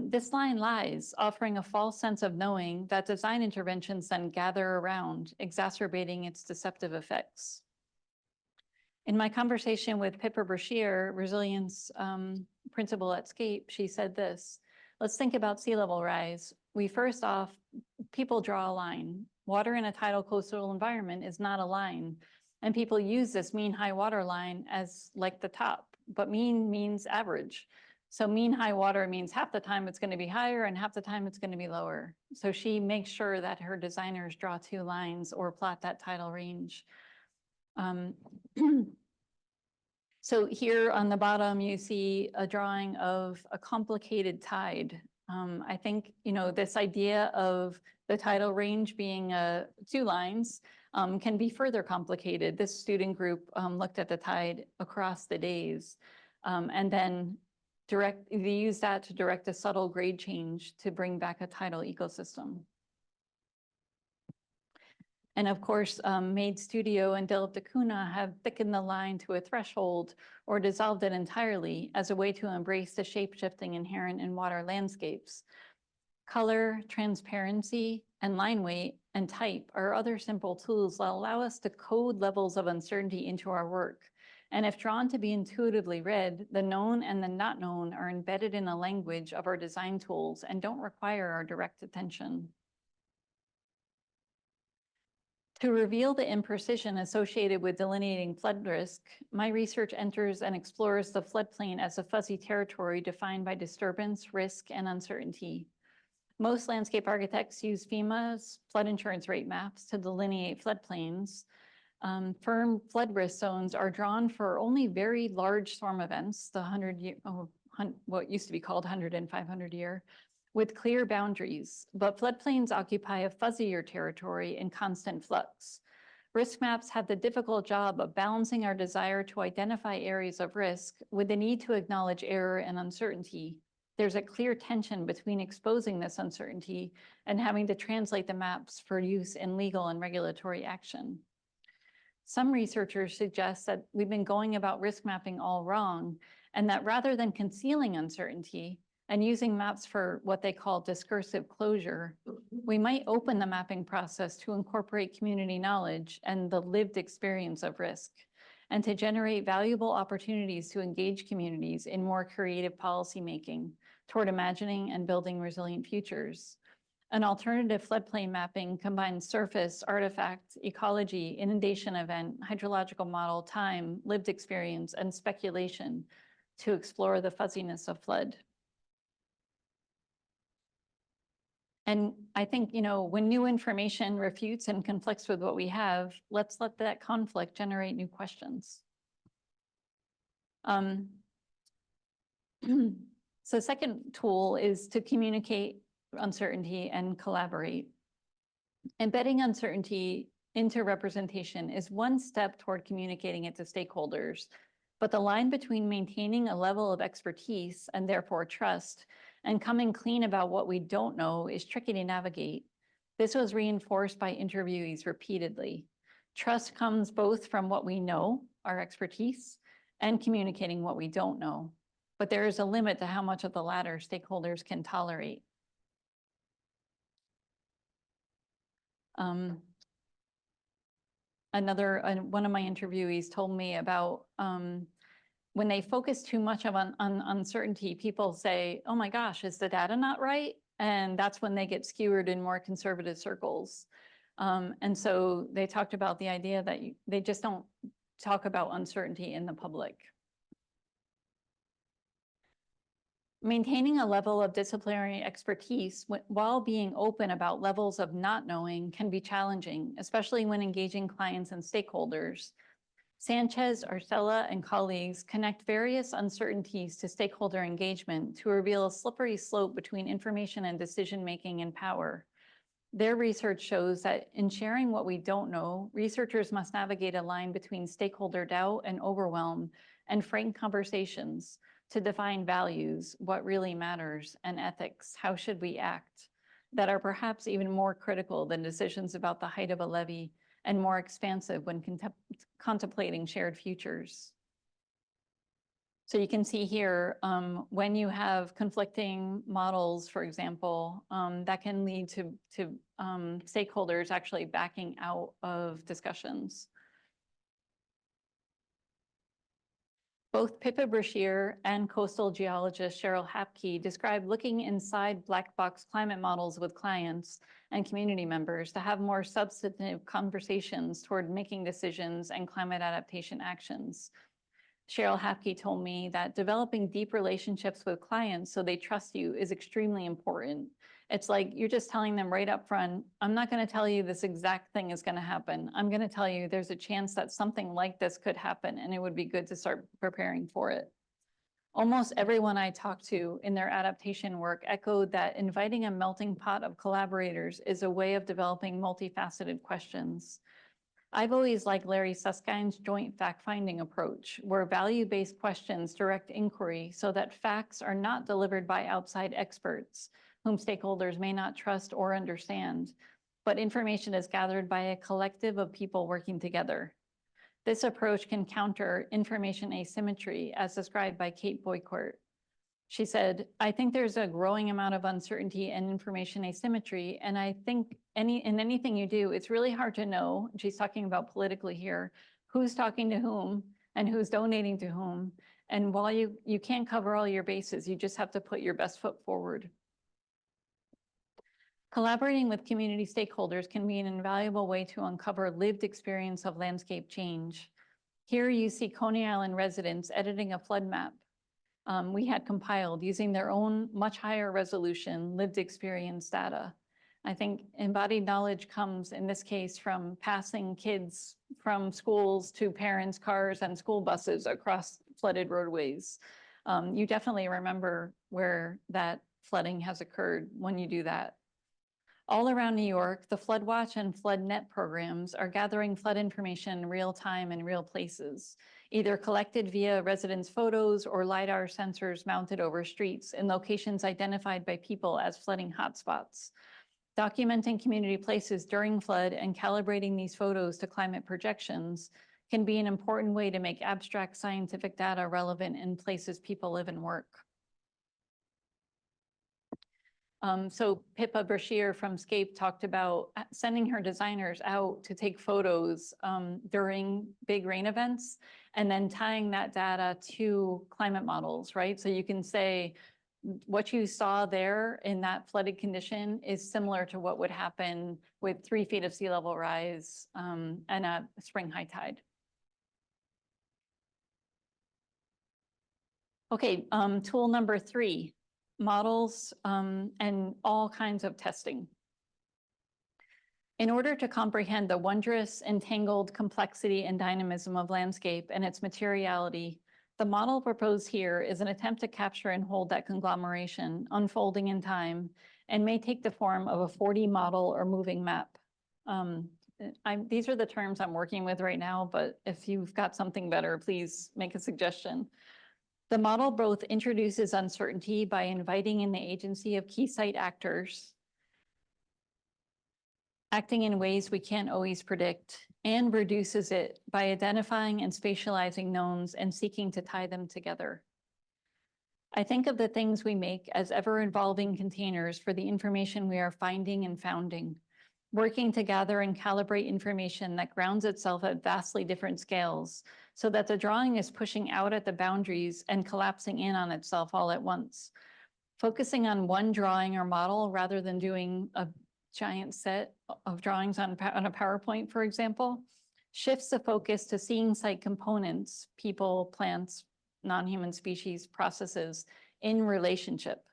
This line lies, offering a false sense of knowing that design interventions then gather around, exacerbating its deceptive effects. In my conversation with Pippa Brashear, resilience principal at SCAPE, she said this: let's think about sea level rise. First off, people draw a line. Water in a tidal coastal environment is not a line. And people use this mean high water line as like the top, but mean means average. So mean high water means half the time it's going to be higher and half the time it's going to be lower. So she makes sure that her designers draw two lines or plot that tidal range. So here on the bottom, you see a drawing of a complicated tide. I think, this idea of the tidal range being two lines can be further complicated. This student group looked at the tide across the days and then they use that to direct a subtle grade change to bring back a tidal ecosystem. And of course, Made Studio and Dilip da Cunha have thickened the line to a threshold or dissolved it entirely as a way to embrace the shape-shifting inherent in water landscapes. Color, transparency, and line weight and type are other simple tools that allow us to code levels of uncertainty into our work. And if drawn to be intuitively read, the known and the not known are embedded in a language of our design tools and don't require our direct attention. To reveal the imprecision associated with delineating flood risk, my research enters and explores the floodplain as a fuzzy territory defined by disturbance, risk, and uncertainty. Most landscape architects use FEMA's flood insurance rate maps to delineate floodplains. Firm flood risk zones are drawn for only very large storm events, the what used to be called 100 and 500 year, with clear boundaries, but floodplains occupy a fuzzier territory in constant flux. Risk maps have the difficult job of balancing our desire to identify areas of risk with the need to acknowledge error and uncertainty. There's a clear tension between exposing this uncertainty and having to translate the maps for use in legal and regulatory action. Some researchers suggest that we've been going about risk mapping all wrong, and that rather than concealing uncertainty and using maps for what they call discursive closure, we might open the mapping process to incorporate community knowledge and the lived experience of risk, and to generate valuable opportunities to engage communities in more creative policymaking toward imagining and building resilient futures. An alternative floodplain mapping combines surface, artifact, ecology, inundation event, hydrological model, time, lived experience, and speculation to explore the fuzziness of flood. And I think, when new information refutes and conflicts with what we have, let's let that conflict generate new questions. So second tool is to communicate uncertainty and collaborate. Embedding uncertainty into representation is one step toward communicating it to stakeholders, but the line between maintaining a level of expertise and therefore trust and coming clean about what we don't know is tricky to navigate. This was reinforced by interviewees repeatedly. Trust comes both from what we know, our expertise, and communicating what we don't know. But there is a limit to how much of the latter stakeholders can tolerate. One of my interviewees told me about when they focus too much on uncertainty, people say, oh my gosh, is the data not right? And that's when they get skewered in more conservative circles. And so they talked about the idea that they just don't talk about uncertainty in the public. Maintaining a level of disciplinary expertise while being open about levels of not knowing can be challenging, especially when engaging clients and stakeholders. Sanchez, Arcella, and colleagues connect various uncertainties to stakeholder engagement to reveal a slippery slope between information and decision-making and power. Their research shows that in sharing what we don't know, researchers must navigate a line between stakeholder doubt and overwhelm and frank conversations to define values, what really matters, and ethics, how should we act, that are perhaps even more critical than decisions about the height of a levee and more expansive when contemplating shared futures. So you can see here, when you have conflicting models, for example, that can lead to stakeholders actually backing out of discussions. Both Pippa Brashear and coastal geologist Cheryl Hapke describe looking inside black box climate models with clients and community members to have more substantive conversations toward making decisions and climate adaptation actions. Cheryl Hapke told me that developing deep relationships with clients so they trust you is extremely important. It's like you're just telling them right up front, I'm not going to tell you this exact thing is going to happen. I'm going to tell you there's a chance that something like this could happen, and it would be good to start preparing for it. Almost everyone I talked to in their adaptation work echoed that inviting a melting pot of collaborators is a way of developing multifaceted questions. I've always liked Larry Suskind's joint fact-finding approach, where value-based questions direct inquiry so that facts are not delivered by outside experts, whom stakeholders may not trust or understand, but information is gathered by a collective of people working together. This approach can counter information asymmetry, as described by Kate Boycourt. She said, I think there's a growing amount of uncertainty and information asymmetry, and I think in anything you do, it's really hard to know, she's talking about politically here, who's talking to whom and who's donating to whom. And while you can't cover all your bases, you just have to put your best foot forward. Collaborating with community stakeholders can be an invaluable way to uncover lived experience of landscape change. Here you see Coney Island residents editing a flood map we had compiled using their own much higher resolution lived experience data. I think embodied knowledge comes in this case from passing kids from schools to parents' cars and school buses across flooded roadways. You definitely remember where that flooding has occurred when you do that. All around New York, the FloodWatch and FloodNet programs are gathering flood information in real time in real places, either collected via residents' photos or LiDAR sensors mounted over streets in locations identified by people as flooding hotspots. Documenting community places during flood and calibrating these photos to climate projections can be an important way to make abstract scientific data relevant in places people live and work. So Pippa Brashear from Scape talked about sending her designers out to take photos during big rain events and then tying that data to climate models, right? So you can say what you saw there in that flooded condition is similar to what would happen with 3 feet of sea level rise and a spring high tide. Okay, tool number 3. Models and all kinds of testing. In order to comprehend the wondrous, entangled complexity and dynamism of landscape and its materiality, the model proposed here is an attempt to capture and hold that conglomeration unfolding in time and may take the form of a 4D model or moving map. These are the terms I'm working with right now, but if you've got something better, please make a suggestion. The model both introduces uncertainty by inviting in the agency of key site actors, acting in ways we can't always predict, and reduces it by identifying and spatializing knowns and seeking to tie them together. I think of the things we make as ever-evolving containers for the information we are finding and founding, working to gather and calibrate information that grounds itself at vastly different scales, so that the drawing is pushing out at the boundaries and collapsing in on itself all at once. Focusing on one drawing or model rather than doing a giant set of drawings on a PowerPoint, for example, shifts the focus to seeing site components, people, plants, non-human species, processes in relationship.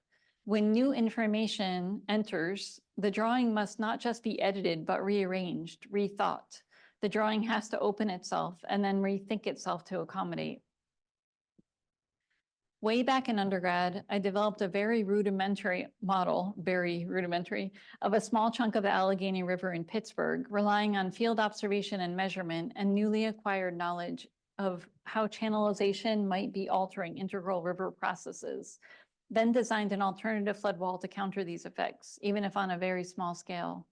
When new information enters, the drawing must not just be edited, but rearranged, rethought. The drawing has to open itself and then rethink itself to accommodate. Way back in undergrad, I developed a very rudimentary model, of a small chunk of the Allegheny River in Pittsburgh, relying on field observation and measurement and newly acquired knowledge of how channelization might be altering integral river processes. Then designed an alternative flood wall to counter these effects, even if on a very small scale.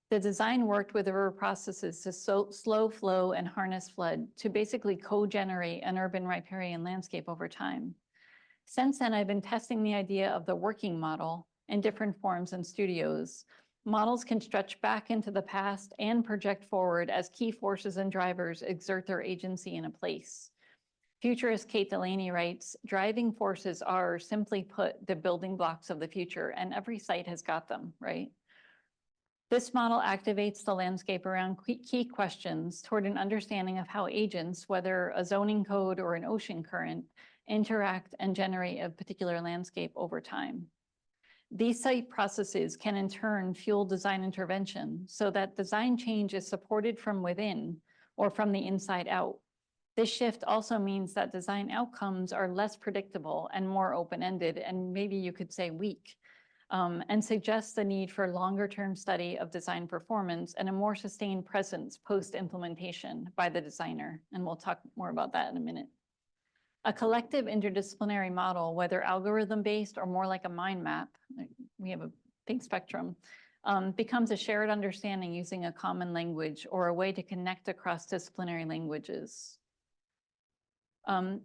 The design worked with the river processes to slow flow and harness flood to basically co-generate an urban riparian landscape over time. Since then, I've been testing the idea of the working model in different forms in studios. Models can stretch back into the past and project forward as key forces and drivers exert their agency in a place. Futurist Kate Delaney writes, driving forces are, simply put, the building blocks of the future, and every site has got them, right? This model activates the landscape around key questions toward an understanding of how agents, whether a zoning code or an ocean current, interact and generate a particular landscape over time. These site processes can in turn fuel design intervention so that design change is supported from within or from the inside out. This shift also means that design outcomes are less predictable and more open-ended, and maybe you could say weak, and suggests the need for longer-term study of design performance and a more sustained presence post-implementation by the designer. And we'll talk more about that in a minute. A collective interdisciplinary model, whether algorithm-based or more like a mind map, we have a big spectrum, becomes a shared understanding using a common language or a way to connect across disciplinary languages. And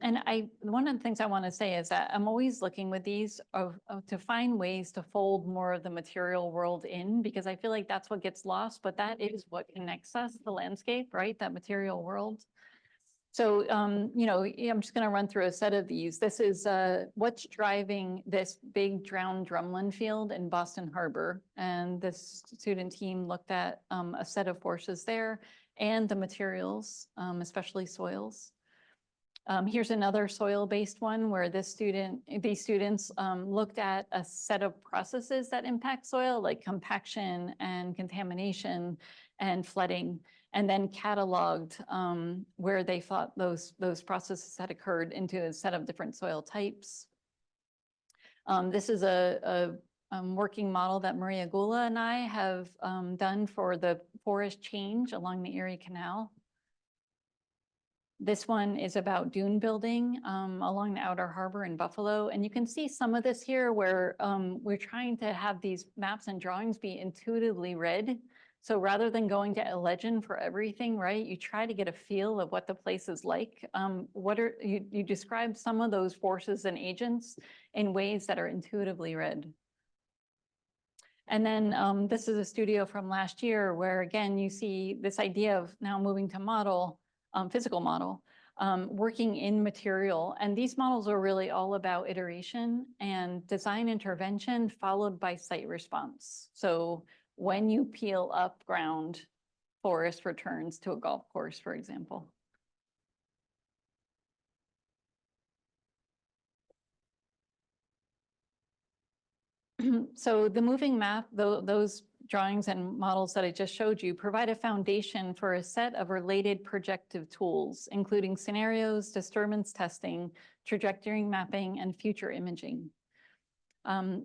one of the things I want to say is that I'm always looking with these to find ways to fold more of the material world in, because I feel like that's what gets lost, but that is what connects us, the landscape, right? That material world. So, you know, I'm just going to run through a set of these. This is what's driving this big drowned drumlin field in Boston Harbor. And this student team looked at a set of forces there and the materials, especially soils. Here's another soil-based one where these students looked at a set of processes that impact soil, like compaction and contamination and flooding, and then cataloged where they thought those processes had occurred into a set of different soil types. This is a working model that Maria Gula and I have done for the forest change along the Erie Canal. This one is about dune building along the outer harbor in Buffalo. And you can see some of this here where we're trying to have these maps and drawings be intuitively read. So rather than going to a legend for everything, right, you try to get a feel of what the place is like. You describe some of those forces and agents in ways that are intuitively read. And then this is a studio from last year where, again, you see this idea of now moving to model, physical model, working in material. And these models are really all about iteration and design intervention followed by site response. So when you peel up ground, forest returns to a golf course, for example. So the moving map, those drawings and models that I just showed you provide a foundation for a set of related projective tools, including scenarios, disturbance testing, trajectory mapping, and future imaging.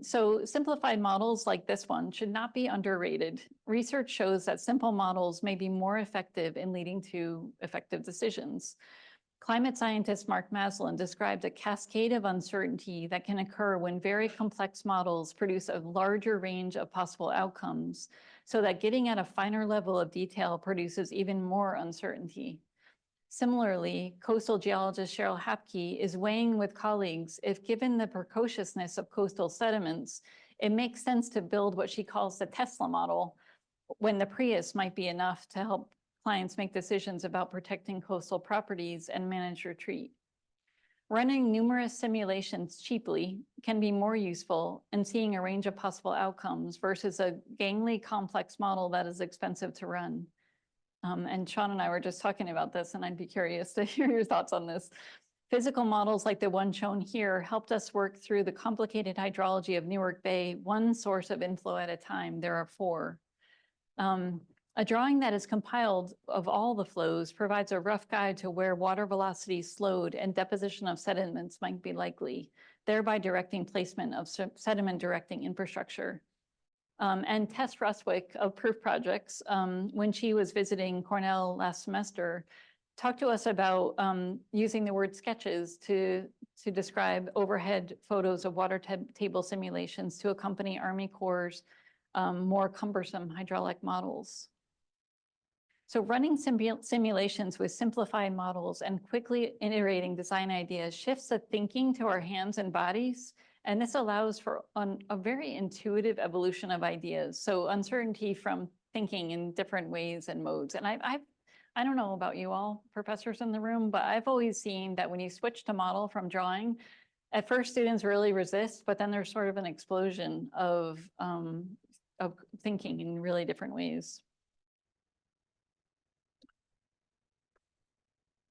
So simplified models like this one should not be underrated. Research shows that simple models may be more effective in leading to effective decisions. Climate scientist Mark Maslin described a cascade of uncertainty that can occur when very complex models produce a larger range of possible outcomes, so that getting at a finer level of detail produces even more uncertainty. Similarly, coastal geologist Cheryl Hapke is weighing with colleagues if, given the precociousness of coastal sediments, it makes sense to build what she calls the Tesla model, when the Prius might be enough to help clients make decisions about protecting coastal properties and manage retreat. Running numerous simulations cheaply can be more useful in seeing a range of possible outcomes versus a gangly complex model that is expensive to run. And Sean and I were just talking about this, and I'd be curious to hear your thoughts on this. Physical models like the one shown here helped us work through the complicated hydrology of Newark Bay, one source of inflow at a time. There are 4. A drawing that is compiled of all the flows provides a rough guide to where water velocity slowed and deposition of sediments might be likely, thereby directing placement of sediment directing infrastructure. And Tess Ruswick of Proof Projects, when she was visiting Cornell last semester, talked to us about using the word sketches to describe overhead photos of water table simulations to accompany Army Corps' more cumbersome hydraulic models. So running simulations with simplified models and quickly iterating design ideas shifts the thinking to our hands and bodies. And this allows for a very intuitive evolution of ideas. So uncertainty from thinking in different ways and modes. And I don't know about you all professors in the room, but I've always seen that when you switch to model from drawing, at first students really resist, but then there's sort of an explosion of thinking in really different ways.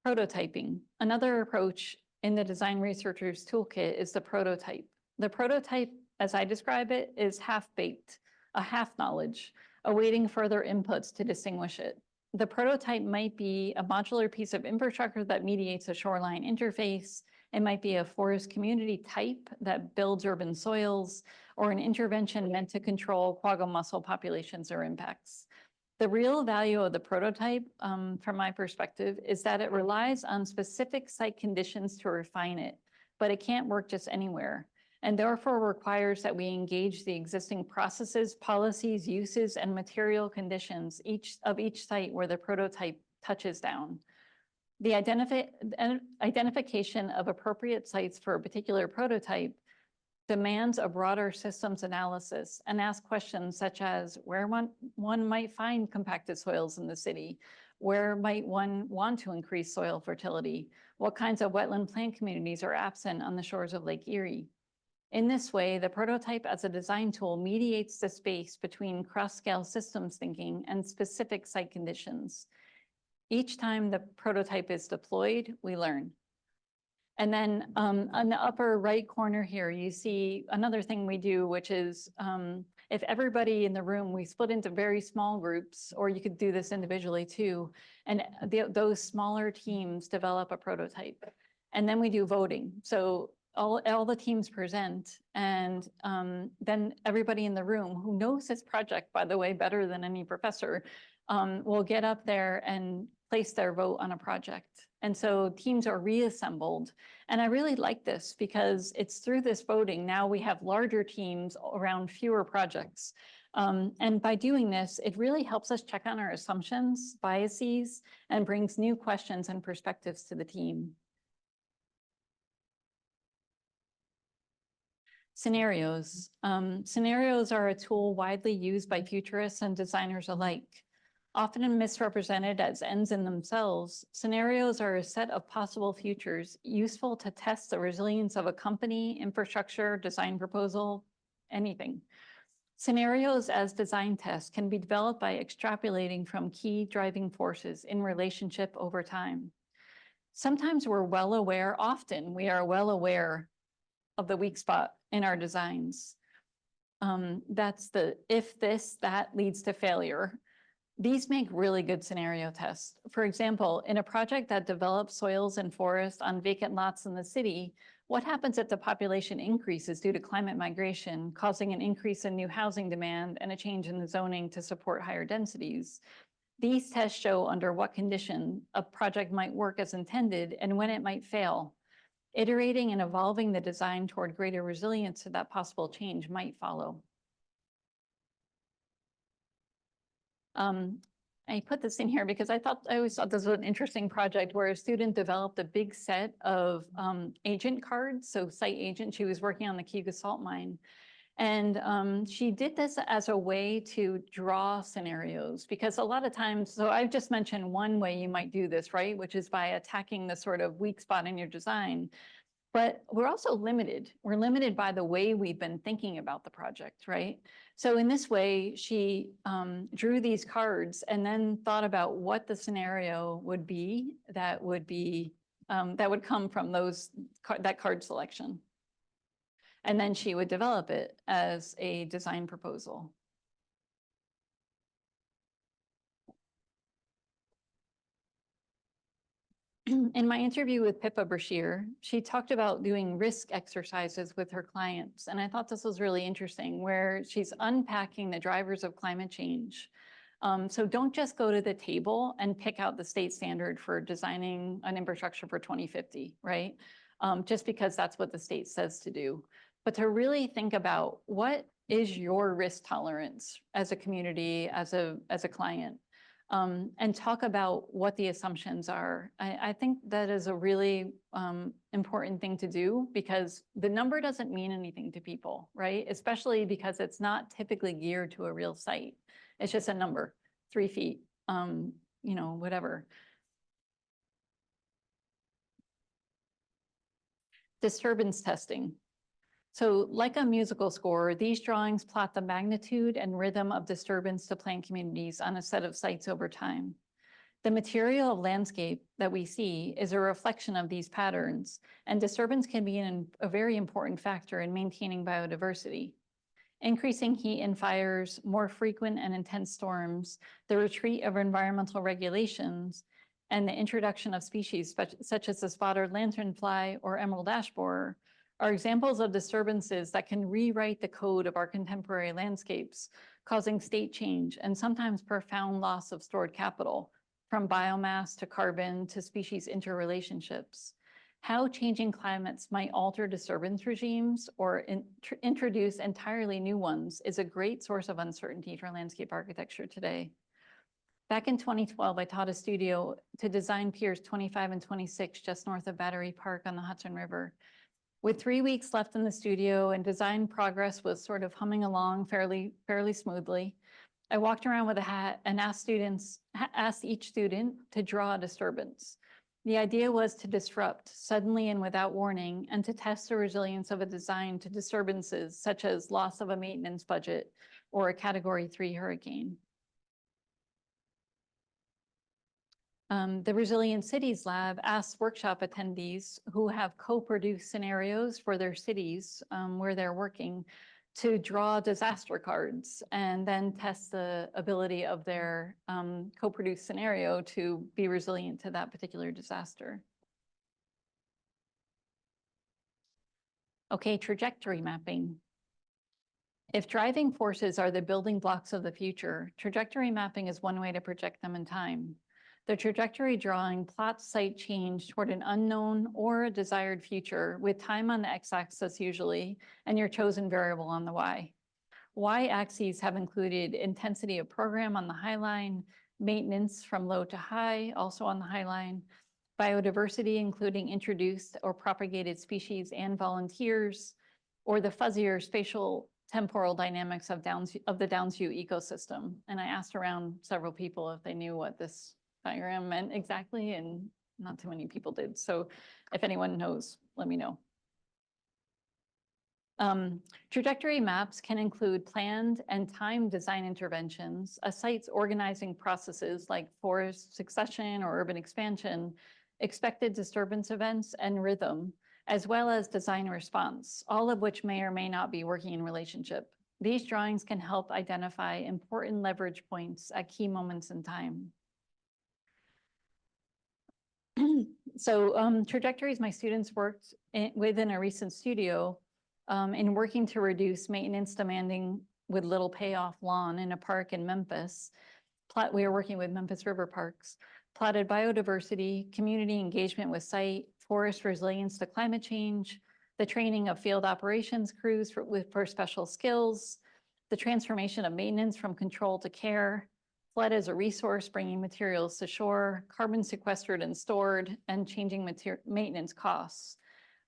Prototyping. Another approach in the design researcher's toolkit is the prototype. The prototype, as I describe it, is half-baked, a half knowledge, awaiting further inputs to distinguish it. The prototype might be a modular piece of infrastructure that mediates a shoreline interface. It might be a forest community type that builds urban soils, or an intervention meant to control quagga mussel populations or impacts. The real value of the prototype, from my perspective, is that it relies on specific site conditions to refine it, but it can't work just anywhere, and therefore requires that we engage the existing processes, policies, uses, and material conditions of each site where the prototype touches down. The identification of appropriate sites for a particular prototype demands a broader systems analysis and asks questions such as where one might find compacted soils in the city, where might one want to increase soil fertility, what kinds of wetland plant communities are absent on the shores of Lake Erie. In this way, the prototype as a design tool mediates the space between cross-scale systems thinking and specific site conditions. Each time the prototype is deployed, we learn. And then on the upper right corner here, you see another thing we do, which is if everybody in the room, we split into very small groups, or you could do this individually too, and those smaller teams develop a prototype. And then we do voting. So all the teams present, and then everybody in the room who knows this project, by the way, better than any professor, will get up there and place their vote on a project. And so teams are reassembled. And I really like this because it's through this voting, now we have larger teams around fewer projects. And by doing this, it really helps us check on our assumptions, biases, and brings new questions and perspectives to the team. Scenarios. Scenarios are a tool widely used by futurists and designers alike. Often misrepresented as ends in themselves, scenarios are a set of possible futures useful to test the resilience of a company, infrastructure, design proposal, anything. Scenarios as design tests can be developed by extrapolating from key driving forces in relationship over time. Sometimes we're well aware, often we are well aware of the weak spot in our designs. That's the if this, that leads to failure. These make really good scenario tests. For example, in a project that develops soils and forests on vacant lots in the city, what happens if the population increases due to climate migration, causing an increase in new housing demand and a change in the zoning to support higher densities? These tests show under what condition a project might work as intended and when it might fail. Iterating and evolving the design toward greater resilience to that possible change might follow. I put this in here because I always thought this was an interesting project where a student developed a big set of agent cards, so site agent. She was working on the Cayuga salt mine. And she did this as a way to draw scenarios, because a lot of times, so I've just mentioned one way you might do this, right? Which is by attacking the sort of weak spot in your design. But we're also limited. We're limited by the way we've been thinking about the project, right? So in this way, she drew these cards and then thought about what the scenario would be that would come from that card selection. And then she would develop it as a design proposal. In my interview with Pippa Brashear, she talked about doing risk exercises with her clients. And I thought this was really interesting, where she's unpacking the drivers of climate change. So don't just go to the table and pick out the state standard for designing an infrastructure for 2050, right? Just because that's what the state says to do. but to really think about what is your risk tolerance as a community, as a client, and talk about what the assumptions are. I think that is a really important thing to do, because the number doesn't mean anything to people, right? Especially because it's not typically geared to a real site. It's just a number, 3 feet, you know, whatever. Disturbance testing. So like a musical score, these drawings plot the magnitude and rhythm of disturbance to plant communities on a set of sites over time. The material of landscape that we see is a reflection of these patterns, and disturbance can be a very important factor in maintaining biodiversity. Increasing heat and fires, more frequent and intense storms, the retreat of environmental regulations, and the introduction of species such as the spotted lanternfly or emerald ash borer are examples of disturbances that can rewrite the code of our contemporary landscapes, causing state change and sometimes profound loss of stored capital, from biomass to carbon to species interrelationships. How changing climates might alter disturbance regimes or introduce entirely new ones is a great source of uncertainty for landscape architecture today. Back in 2012, I taught a studio to design piers 25 and 26 just north of Battery Park on the Hudson River. With 3 weeks left in the studio and design progress was sort of humming along fairly smoothly, I walked around with a hat and asked each student to draw a disturbance. The idea was to disrupt suddenly and without warning, and to test the resilience of a design to disturbances such as loss of a maintenance budget or a Category 3 hurricane. The Resilient Cities Lab asked workshop attendees who have co-produced scenarios for their cities where they're working to draw disaster cards and then test the ability of their co-produced scenario to be resilient to that particular disaster. Okay, trajectory mapping. If driving forces are the building blocks of the future, trajectory mapping is one way to project them in time. The trajectory drawing plots site change toward an unknown or a desired future with time on the x-axis usually, and your chosen variable on the y. Y-axes have included intensity of program on the high line, maintenance from low to high, also on the high line, biodiversity, including introduced or propagated species and volunteers, or the fuzzier spatial temporal dynamics of the Downsview ecosystem. And I asked around several people if they knew what this diagram meant exactly, and not too many people did. So if anyone knows, let me know. Trajectory maps can include planned and timed design interventions, a site's organizing processes like forest succession or urban expansion, expected disturbance events, and rhythm, as well as design response, all of which may or may not be working in relationship. These drawings can help identify important leverage points at key moments in time. So trajectories my students worked within a recent studio in working to reduce maintenance demanding with little payoff lawn in a park in Memphis. We are working with Memphis River Parks, plotted biodiversity, community engagement with site, forest resilience to climate change, the training of field operations crews for special skills, the transformation of maintenance from control to care, flood as a resource, bringing materials to shore, carbon sequestered and stored, and changing maintenance costs.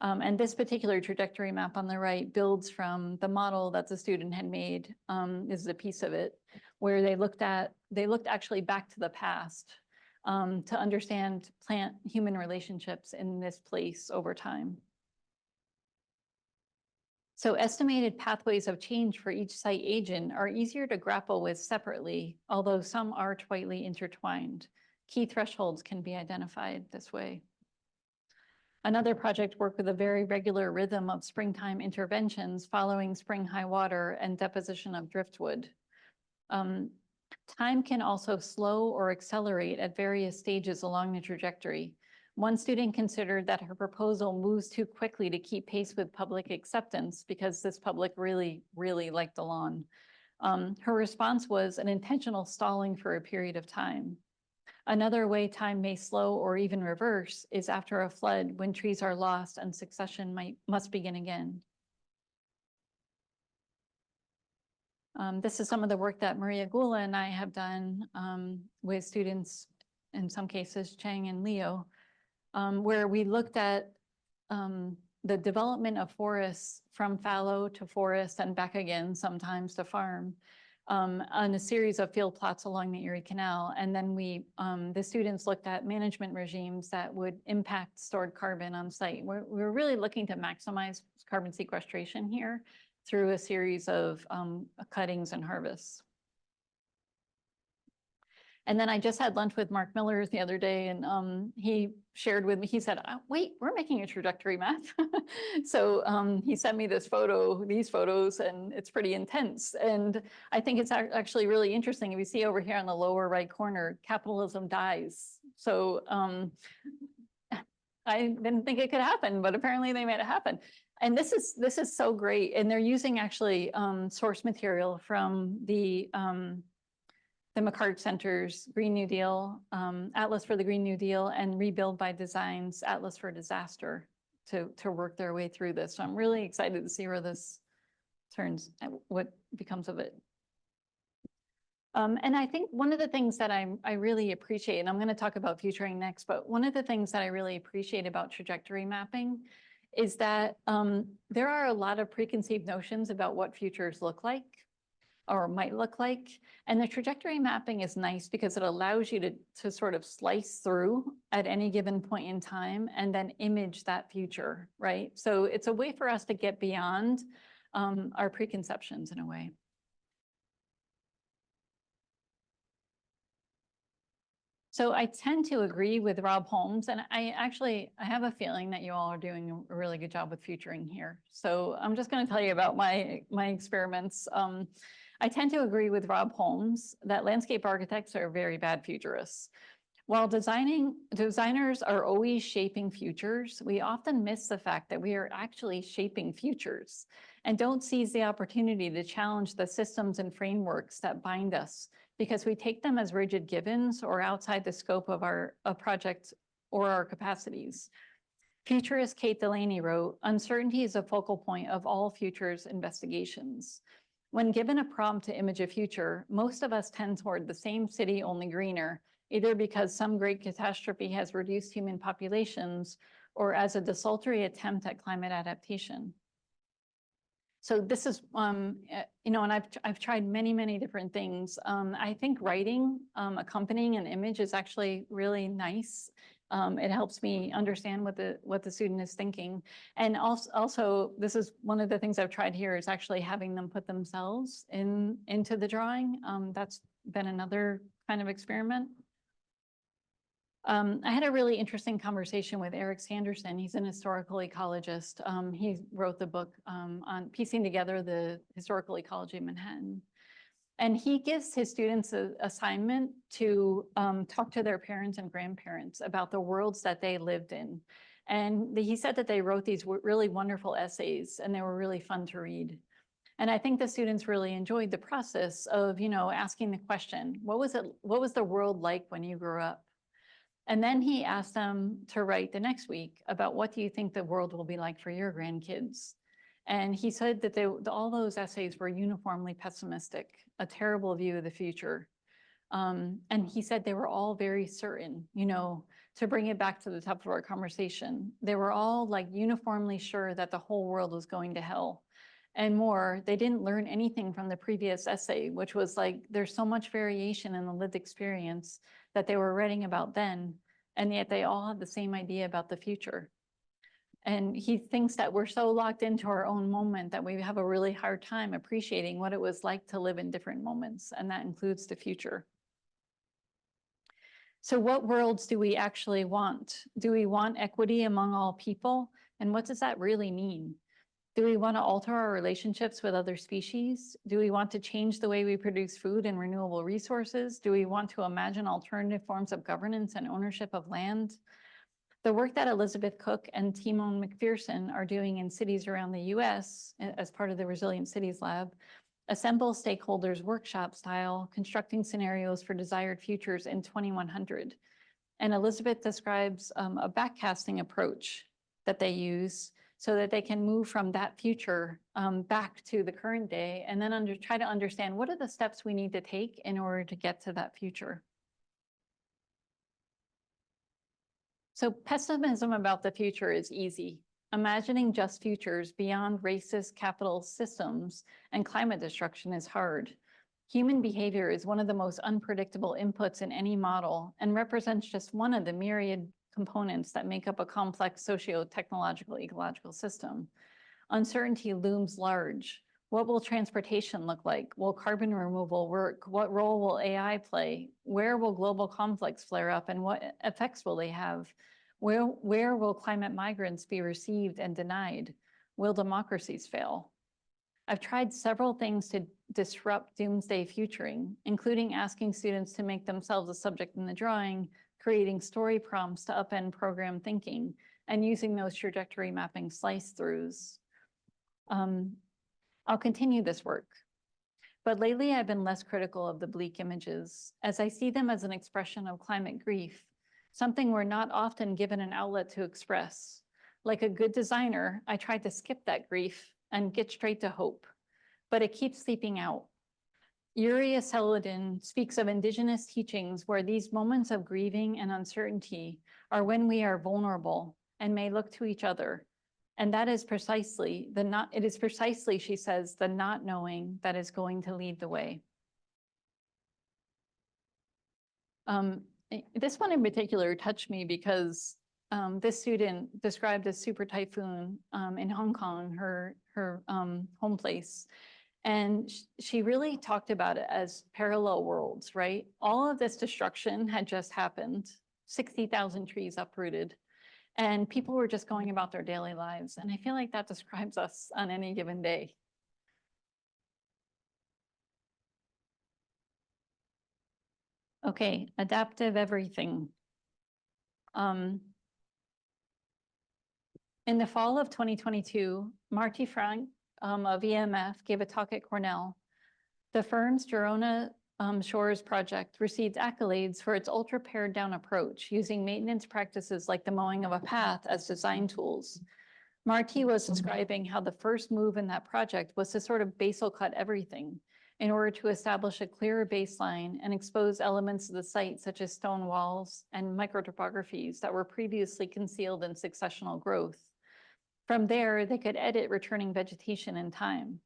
And this particular trajectory map on the right builds from the model that the student had made, is a piece of it, where they looked actually back to the past to understand plant-human relationships in this place over time. So estimated pathways of change for each site agent are easier to grapple with separately, although some are tightly intertwined. Key thresholds can be identified this way. Another project worked with a very regular rhythm of springtime interventions following spring high water and deposition of driftwood. Time can also slow or accelerate at various stages along the trajectory. One student considered that her proposal moves too quickly to keep pace with public acceptance because this public really liked the lawn. Her response was an intentional stalling for a period of time. Another way time may slow or even reverse is after a flood when trees are lost and succession must begin again. This is some of the work that Maria Gula and I have done with students, in some cases, Chang and Leo, where we looked at the development of forests from fallow to forest and back again, sometimes to farm, on a series of field plots along the Erie Canal. And then the students looked at management regimes that would impact stored carbon on site. We're really looking to maximize carbon sequestration here through a series of cuttings and harvests. And then I just had lunch with Mark Miller the other day, and he shared with me, he said, wait, we're making a trajectory map. So he sent me these photos, and it's pretty intense. And I think it's actually really interesting. If you see over here on the lower right corner, capitalism dies. So I didn't think it could happen, but apparently they made it happen. And this is so great. And they're using actually source material from the McCart Center's Green New Deal, Atlas for the Green New Deal, and Rebuild by Design's Atlas for Disaster to work their way through this. So I'm really excited to see where this turns, what becomes of it. And I think one of the things that I really appreciate, and I'm going to talk about futuring next, but one of the things that I really appreciate about trajectory mapping is that there are a lot of preconceived notions about what futures look like or might look like. And the trajectory mapping is nice because it allows you to sort of slice through at any given point in time and then image that future, right? So it's a way for us to get beyond our preconceptions in a way. So I tend to agree with Rob Holmes, and I have a feeling that you all are doing a really good job with futuring here. So I'm just going to tell you about my experiments. I tend to agree with Rob Holmes that landscape architects are very bad futurists. While designers are always shaping futures, we often miss the fact that we are actually shaping futures and don't seize the opportunity to challenge the systems and frameworks that bind us, because we take them as rigid givens or outside the scope of a project or our capacities. Futurist Kate Delaney wrote, "Uncertainty is a focal point of all futures investigations. When given a prompt to image a future, most of us tend toward the same city, only greener, either because some great catastrophe has reduced human populations or as a desultory attempt at climate adaptation." So this is, you know, and I've tried many different things. I think writing accompanying an image is actually really nice. It helps me understand what the student is thinking. And also, this is one of the things I've tried here is actually having them put themselves into the drawing. That's been another kind of experiment. I had a really interesting conversation with Eric Sanderson. He's an historical ecologist. He wrote the book on piecing together the historical ecology of Manhattan. And he gives his students an assignment to talk to their parents and grandparents about the worlds that they lived in. And he said that they wrote these really wonderful essays, and they were really fun to read. And I think the students really enjoyed the process of, you know, asking the question, what was the world like when you grew up? And then he asked them to write the next week about what do you think the world will be like for your grandkids? And he said that all those essays were uniformly pessimistic, a terrible view of the future. And he said they were all very certain, you know, to bring it back to the top of our conversation, they were all like uniformly sure that the whole world was going to hell. And more, they didn't learn anything from the previous essay, which was like, there's so much variation in the lived experience that they were writing about then, and yet they all had the same idea about the future. And he thinks that we're so locked into our own moment that we have a really hard time appreciating what it was like to live in different moments, and that includes the future. So what worlds do we actually want? Do we want equity among all people? And what does that really mean? Do we want to alter our relationships with other species? Do we want to change the way we produce food and renewable resources? Do we want to imagine alternative forms of governance and ownership of land? The work that Elizabeth Cook and Timon McPherson are doing in cities around the US as part of the Resilient Cities Lab assemble stakeholders workshop style, constructing scenarios for desired futures in 2100. And Elizabeth describes a backcasting approach that they use so that they can move from that future back to the current day, and then try to understand what are the steps we need to take in order to get to that future. So pessimism about the future is easy. Imagining just futures beyond racist capitalist systems and climate destruction is hard. Human behavior is one of the most unpredictable inputs in any model and represents just one of the myriad components that make up a complex socio-technological ecological system. Uncertainty looms large. What will transportation look like? Will carbon removal work? What role will AI play? Where will global conflicts flare up and what effects will they have? Where will climate migrants be received and denied? Will democracies fail? I've tried several things to disrupt doomsday futuring, including asking students to make themselves a subject in the drawing, creating story prompts to upend program thinking, and using those trajectory mapping slice-throughs. I'll continue this work. But lately I've been less critical of the bleak images, as I see them as an expression of climate grief, something we're not often given an outlet to express. Like a good designer, I tried to skip that grief and get straight to hope, but it keeps seeping out. Ozayr Saloojee speaks of indigenous teachings where these moments of grieving and uncertainty are when we are vulnerable and may look to each other. And that is precisely it is precisely, she says, the not knowing that is going to lead the way. This one in particular touched me because this student described a super typhoon in Hong Kong, her home place. And she really talked about it as parallel worlds, right? All of this destruction had just happened, 60,000 trees uprooted, and people were just going about their daily lives. And I feel like that describes us on any given day. Okay, adaptive everything. In the fall of 2022, Marty Frank of EMF gave a talk at Cornell. The firm's Girona Shores project received accolades for its ultra pared down approach, using maintenance practices like the mowing of a path as design tools. Marty was describing how the first move in that project was to sort of basal cut everything in order to establish a clearer baseline and expose elements of the site, such as stone walls and microtopographies that were previously concealed in successional growth. From there, they could edit returning vegetation in time.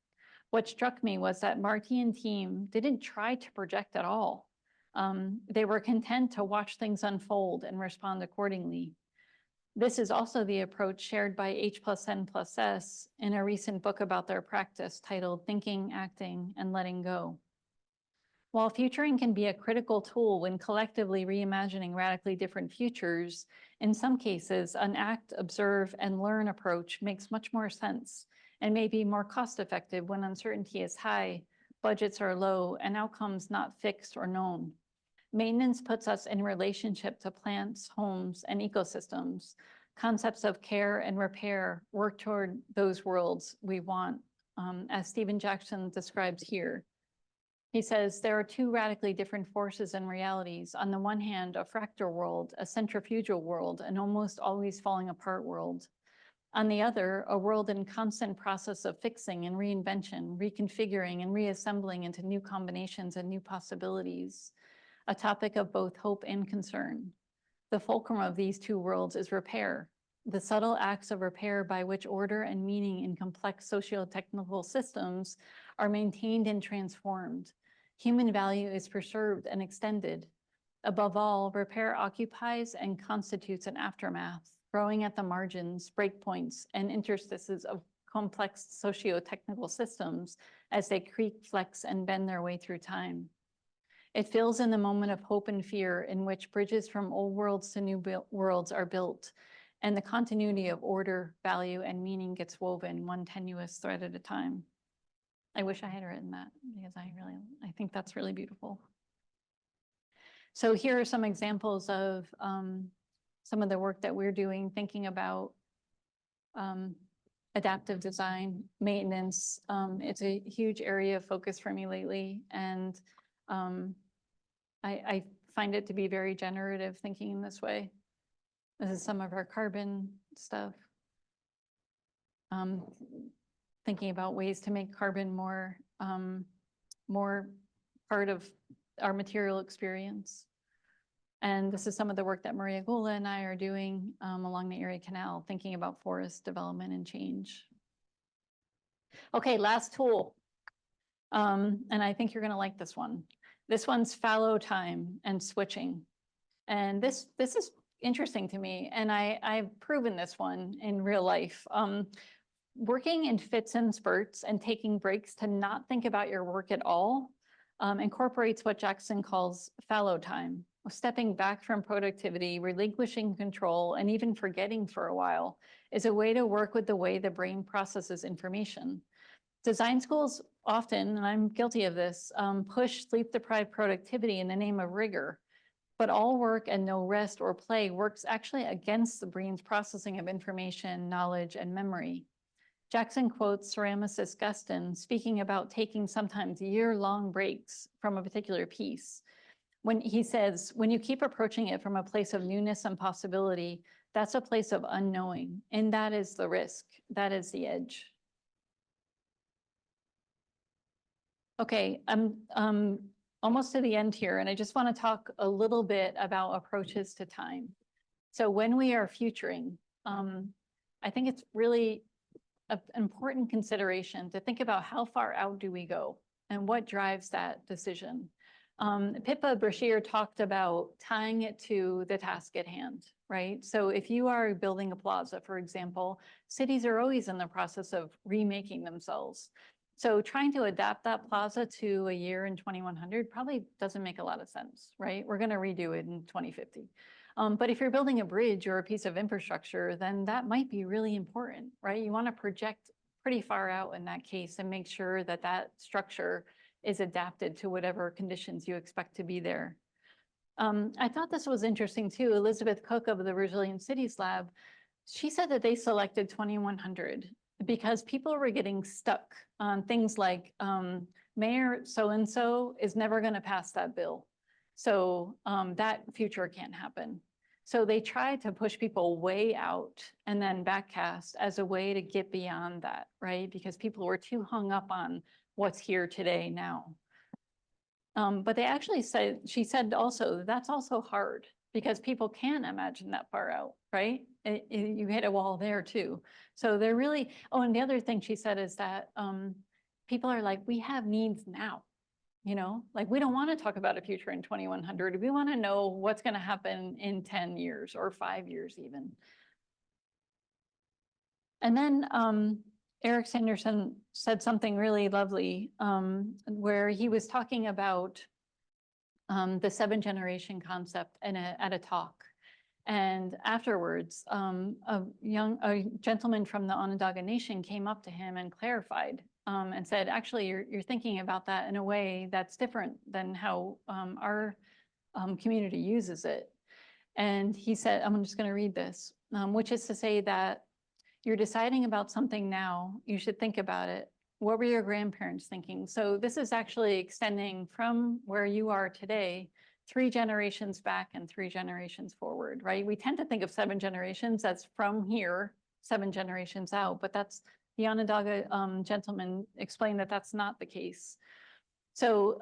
What struck me was that Marty and team didn't try to project at all. They were content to watch things unfold and respond accordingly. This is also the approach shared by H+N+S in a recent book about their practice titled Thinking, Acting, and Letting Go. While futuring can be a critical tool when collectively reimagining radically different futures, in some cases, an act, observe, and learn approach makes much more sense and may be more cost-effective when uncertainty is high, budgets are low, and outcomes not fixed or known. Maintenance puts us in relationship to plants, homes, and ecosystems. Concepts of care and repair work toward those worlds we want, as Stephen Jackson describes here. He says there are two radically different forces and realities. On the one hand, a fractal world, a centrifugal world, an almost always falling apart world. On the other, a world in constant process of fixing and reinvention, reconfiguring and reassembling into new combinations and new possibilities, a topic of both hope and concern. The fulcrum of these two worlds is repair, the subtle acts of repair by which order and meaning in complex socio-technical systems are maintained and transformed. Human value is preserved and extended. Above all, repair occupies and constitutes an aftermath, growing at the margins, breakpoints, and interstices of complex socio-technical systems as they creak, flex, and bend their way through time. It fills in the moment of hope and fear in which bridges from old worlds to new worlds are built, and the continuity of order, value, and meaning gets woven one tenuous thread at a time. I wish I had written that because I think that's really beautiful. So here are some examples of some of the work that we're doing, thinking about adaptive design, maintenance. It's a huge area of focus for me lately, and I find it to be very generative thinking in this way. This is some of our carbon stuff. thinking about ways to make carbon more part of our material experience. And this is some of the work that Maria Gula and I are doing along the Erie Canal, thinking about forest development and change. Okay, last tool. And I think you're gonna like this one. This one's fallow time and switching. And this is interesting to me, and I've proven this one in real life. Working in fits and spurts and taking breaks to not think about your work at all incorporates what Jackson calls fallow time, stepping back from productivity, relinquishing control, and even forgetting for a while is a way to work with the way the brain processes information. Design schools often, and I'm guilty of this, push sleep-deprived productivity in the name of rigor. But all work and no rest or play works actually against the brain's processing of information, knowledge, and memory. Jackson quotes ceramicist Guston speaking about taking sometimes year-long breaks from a particular piece. When he says, when you keep approaching it from a place of newness and possibility, that's a place of unknowing, and that is the risk, that is the edge. Okay, I'm almost to the end here, and I just want to talk a little bit about approaches to time. So when we are futuring, I think it's really an important consideration to think about how far out do we go and what drives that decision. Pippa Brashear talked about tying it to the task at hand, right? So if you are building a plaza, for example, cities are always in the process of remaking themselves. So trying to adapt that plaza to a year in 2100 probably doesn't make a lot of sense, right? We're going to redo it in 2050. But if you're building a bridge or a piece of infrastructure, then that might be really important, right? You want to project pretty far out in that case and make sure that that structure is adapted to whatever conditions you expect to be there. I thought this was interesting too. Elizabeth Cook of the Resilient Cities Lab, she said that they selected 2100 because people were getting stuck on things like Mayor so-and-so is never going to pass that bill. So that future can't happen. So they tried to push people way out and then backcast as a way to get beyond that, right? Because people were too hung up on what's here today now. But they actually said, she said also, that's also hard because people can't imagine that far out, right? You hit a wall there too. So they're really, oh, and the other thing she said is that people are like, we have needs now, you know, like we don't want to talk about a future in 2100. We want to know what's going to happen in 10 years or 5 years even. And then Eric Sanderson said something really lovely where he was talking about the 7th generation concept at a talk. And afterwards, a gentleman from the Onondaga Nation came up to him and clarified and said, actually, you're thinking about that in a way that's different than how our community uses it. And he said, I'm just going to read this, which is to say that you're deciding about something now, you should think about it. What were your grandparents thinking? So this is actually extending from where you are today 3 generations back and 3 generations forward, right? We tend to think of 7 generations as from here, 7 generations out, but that's the Onondaga gentleman explained that that's not the case. So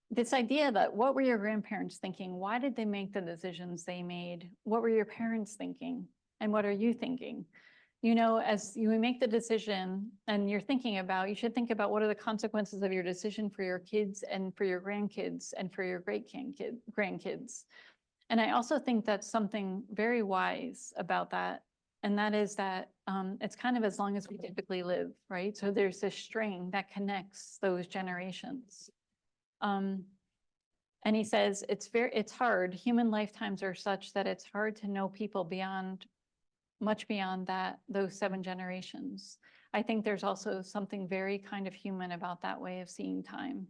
this idea that what were your grandparents thinking? Why did they make the decisions they made? What were your parents thinking? And what are you thinking? You know, as you make the decision and you're thinking about, you should think about what are the consequences of your decision for your kids and for your grandkids and for your grandkids. And I also think that's something very wise about that. And that is that it's kind of as long as we typically live, right? So there's this string that connects those generations. And he says, it's hard. Human lifetimes are such that it's hard to know people much beyond those 7 generations. I think there's also something very kind of human about that way of seeing time.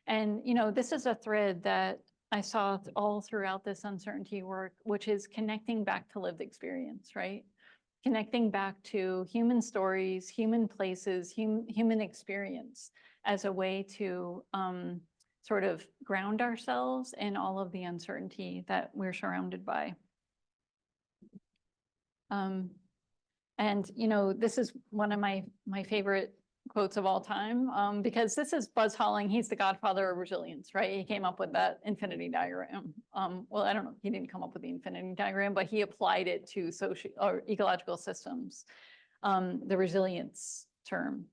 And, you know, this is a thread that I saw all throughout this uncertainty work, which is connecting back to lived experience, right? Connecting back to human stories, human places, human experience as a way to sort of ground ourselves in all of the uncertainty that we're surrounded by. And, you know, this is one of my favorite quotes of all time, because this is Buzz Holling. He's the godfather of resilience, right? He came up with that infinity diagram. Well, I don't know, he didn't come up with the infinity diagram, but he applied it to social or ecological systems, the resilience term.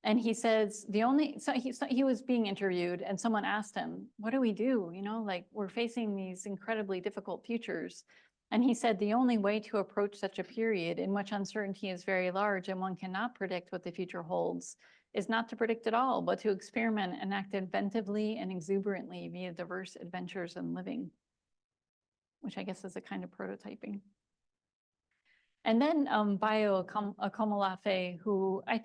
And he says he was being interviewed and someone asked him, what do we do? You know, like we're facing these incredibly difficult futures. And he said, the only way to approach such a period in which uncertainty is very large and one cannot predict what the future holds is not to predict at all, but to experiment and act inventively and exuberantly via diverse adventures in living, which I guess is a kind of prototyping. And then Bayo Akomolafe, who I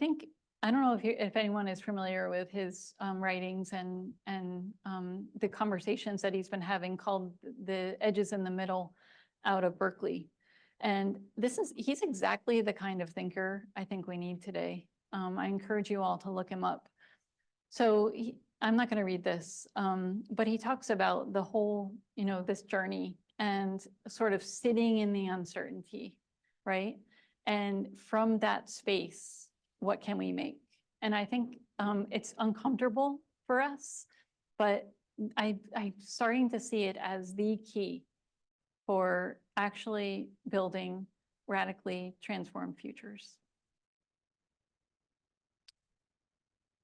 don't know if anyone is familiar with his writings and the conversations that he's been having called The Edges in the Middle out of Berkeley. And he's exactly the kind of thinker I think we need today. I encourage you all to look him up. So I'm not going to read this, but he talks about the whole, you know, this journey and sort of sitting in the uncertainty, right? And from that space, what can we make? And I think it's uncomfortable for us, but I'm starting to see it as the key for actually building radically transformed futures.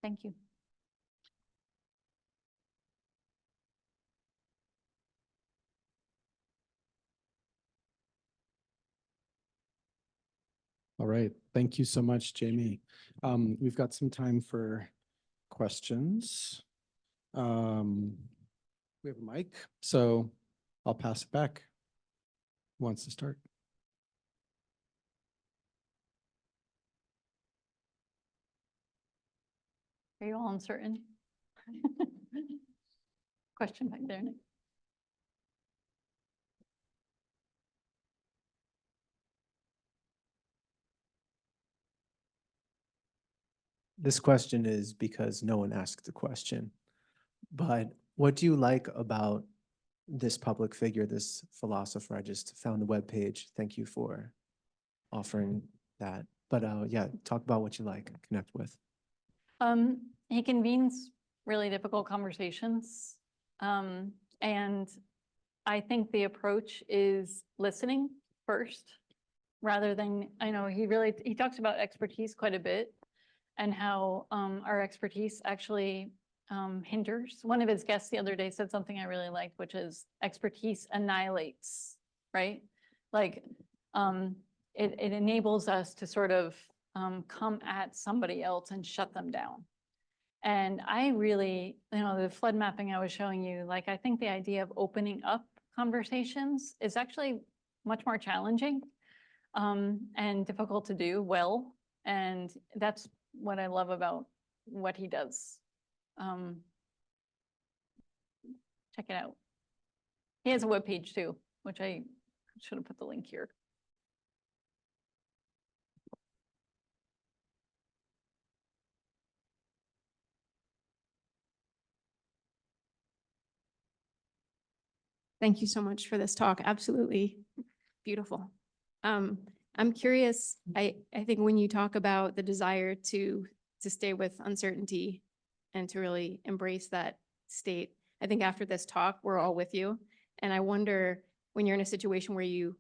Thank you. All right. Thank you so much, Jamie. We've got some time for questions. We have a mic, so I'll pass it back. Who wants to start? Are you all uncertain? Question back there, Nick. This question is because no one asked the question, but what do you like about this public figure, this philosopher? I just found the webpage. Thank you for offering that. But yeah, talk about what you like, connect with. He convenes really difficult conversations. And I think the approach is listening first, rather than, I know he talks about expertise quite a bit and how our expertise actually hinders. One of his guests the other day said something I really liked, which is expertise annihilates, right? Like it enables us to sort of come at somebody else and shut them down. And I really, the flood mapping I was showing you, like I think the idea of opening up conversations is actually much more challenging and difficult to do well. And that's what I love about what he does. Check it out. He has a webpage too, which I should have put the link here. Thank you so much for this talk. Absolutely beautiful. I'm curious, I think when you talk about the desire to stay with uncertainty and to really embrace that state, I think after this talk, we're all with you. And I wonder when you're in a situation where you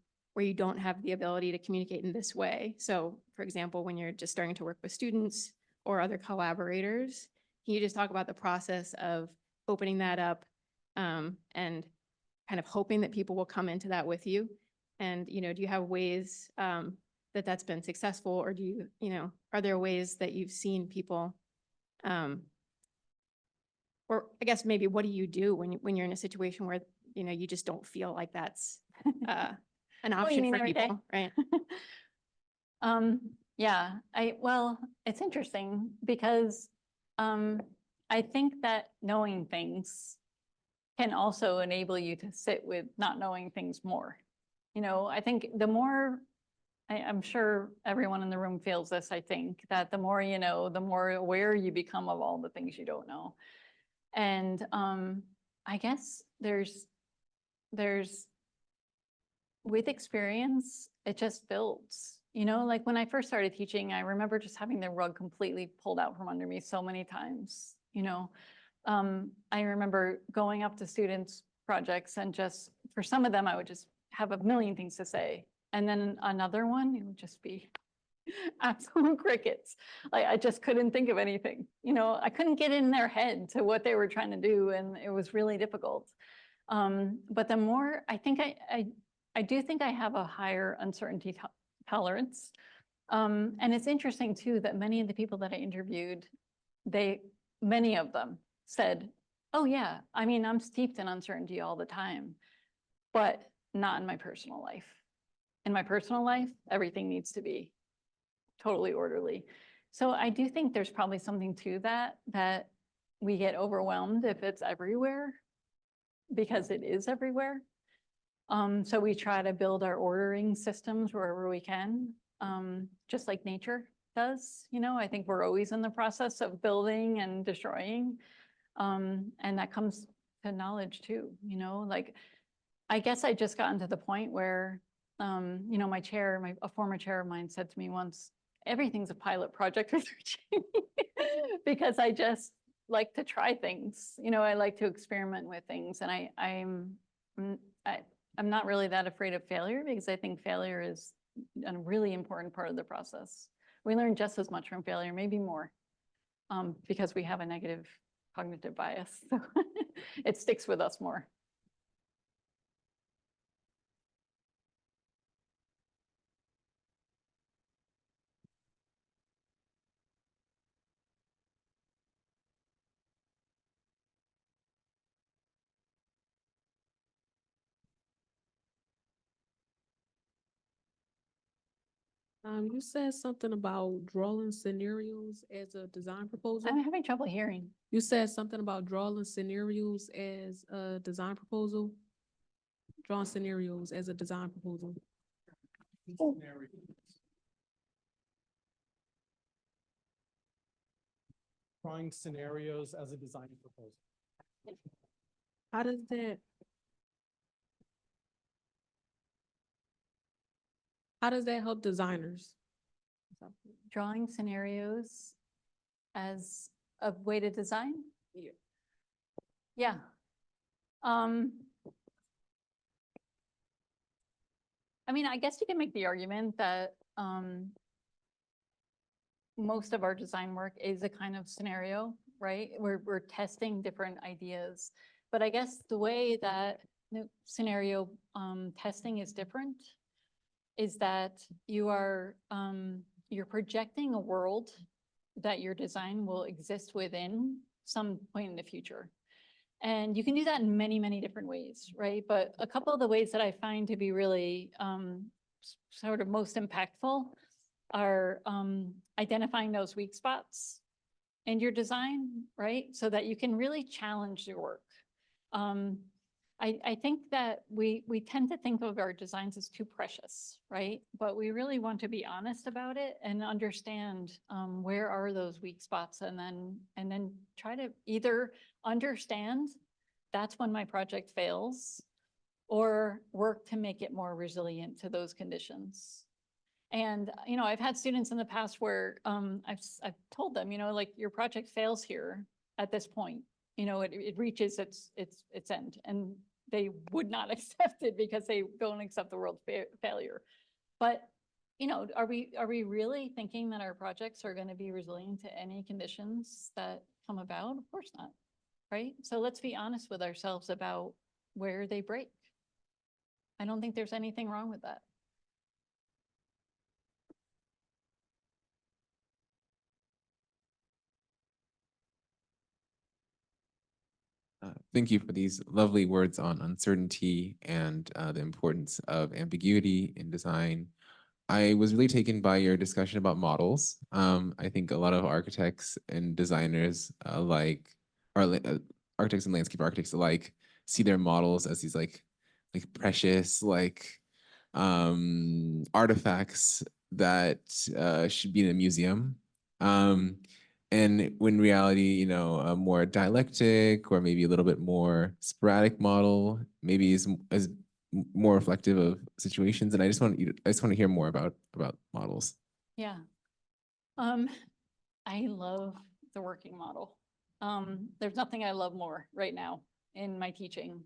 don't have the ability to communicate in this way. So for example, when you're just starting to work with students or other collaborators, can you just talk about the process of opening that up and kind of hoping that people will come into that with you? And, do you have ways that that's been successful, or do you, are there ways that you've seen people, or I guess maybe what do you do when you're in a situation where, you just don't feel like that's an option for people, right? Yeah, well, it's interesting because I think that knowing things can also enable you to sit with not knowing things more. I think the more, I'm sure everyone in the room feels this, I think, that the more you know, the more aware you become of all the things you don't know. And I guess there's, with experience, it just builds. You know, like when I first started teaching, I remember just having the rug completely pulled out from under me so many times, you know. I remember going up to students' projects and just, for some of them, I would just have a million things to say. And then another one, it would just be absolute crickets. Like I just couldn't think of anything, you know, I couldn't get in their head to what they were trying to do. And it was really difficult. But the more, I think I do think I have a higher uncertainty tolerance. And it's interesting too, that many of the people that I interviewed, many of them said, oh yeah, I mean, I'm steeped in uncertainty all the time, but not in my personal life. In my personal life, everything needs to be totally orderly. So I do think there's probably something to that, that we get overwhelmed if it's everywhere, because it is everywhere. So we try to build our ordering systems wherever we can, just like nature does. You know, I think we're always in the process of building and destroying. And that comes to knowledge too, you know, like, I guess I just gotten to the point where, you know, a former chair of mine said to me once, everything's a pilot project with Jamie, because I just like to try things. You know, I like to experiment with things, and I'm not really that afraid of failure, because I think failure is a really important part of the process. We learn just as much from failure, maybe more, because we have a negative cognitive bias. So it sticks with us more. You said something about drawing scenarios as a design proposal. I'm having trouble hearing. You said something about drawing scenarios as a design proposal. Drawing scenarios as a design proposal. Drawing scenarios as a design proposal. How does that? How does that help designers? Drawing scenarios as a way to design? Yeah. Yeah. I mean, I guess you can make the argument that most of our design work is a kind of scenario, right? We're testing different ideas. But I guess the way that the scenario testing is different is that you're projecting a world that your design will exist within some point in the future. And you can do that in many, many different ways, right? But a couple of the ways that I find to be really sort of most impactful are identifying those weak spots in your design, right? So that you can really challenge your work. I think that we tend to think of our designs as too precious, right? But we really want to be honest about it and understand where are those weak spots, and then try to either understand that's when my project fails, or work to make it more resilient to those conditions. And, you know, I've had students in the past where I've told them, you know, like, your project fails here at this point, you know, it reaches its end, and they would not accept it because they don't accept the world's failure. But, you know, are we really thinking that our projects are going to be resilient to any conditions that come about? Of course not, right? So let's be honest with ourselves about where they break. I don't think there's anything wrong with that. Thank you for these lovely words on uncertainty and the importance of ambiguity in design. I was really taken by your discussion about models. I think a lot of architects and designers architects and landscape architects alike see their models as these like precious artifacts that should be in a museum. And when reality, you know, a more dialectic or maybe a little bit more sporadic model maybe is more reflective of situations. And I just want to hear more about models. Yeah. I love the working model. There's nothing I love more right now in my teaching.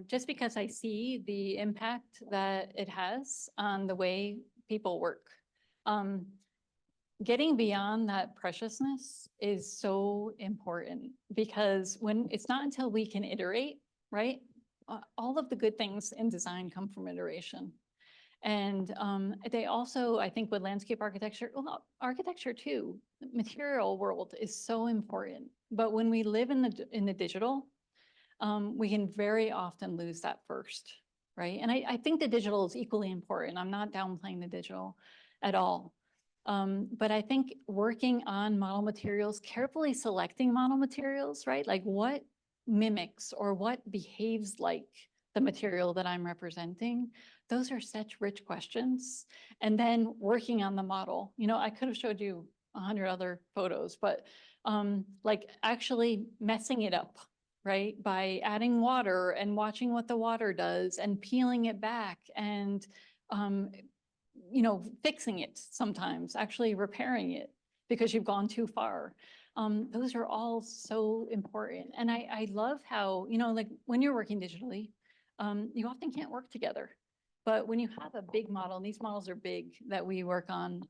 Just because I see the impact that it has on the way people work. Getting beyond that preciousness is so important because when it's not until we can iterate, right? All of the good things in design come from iteration. And they also, I think with landscape architecture, well, architecture too, the material world is so important. But when we live in the digital, we can very often lose that first, right? And I think the digital is equally important. I'm not downplaying the digital at all. But I think working on model materials, carefully selecting model materials, right? Like what mimics or what behaves like the material that I'm representing, those are such rich questions. And then working on the model, you know, I could have showed you 100 other photos, but like actually messing it up, right? By adding water and watching what the water does and peeling it back and, you know, fixing it sometimes, actually repairing it because you've gone too far. Those are all so important. And I love how, you know, like when you're working digitally, you often can't work together. But when you have a big model, and these models are big that we work on,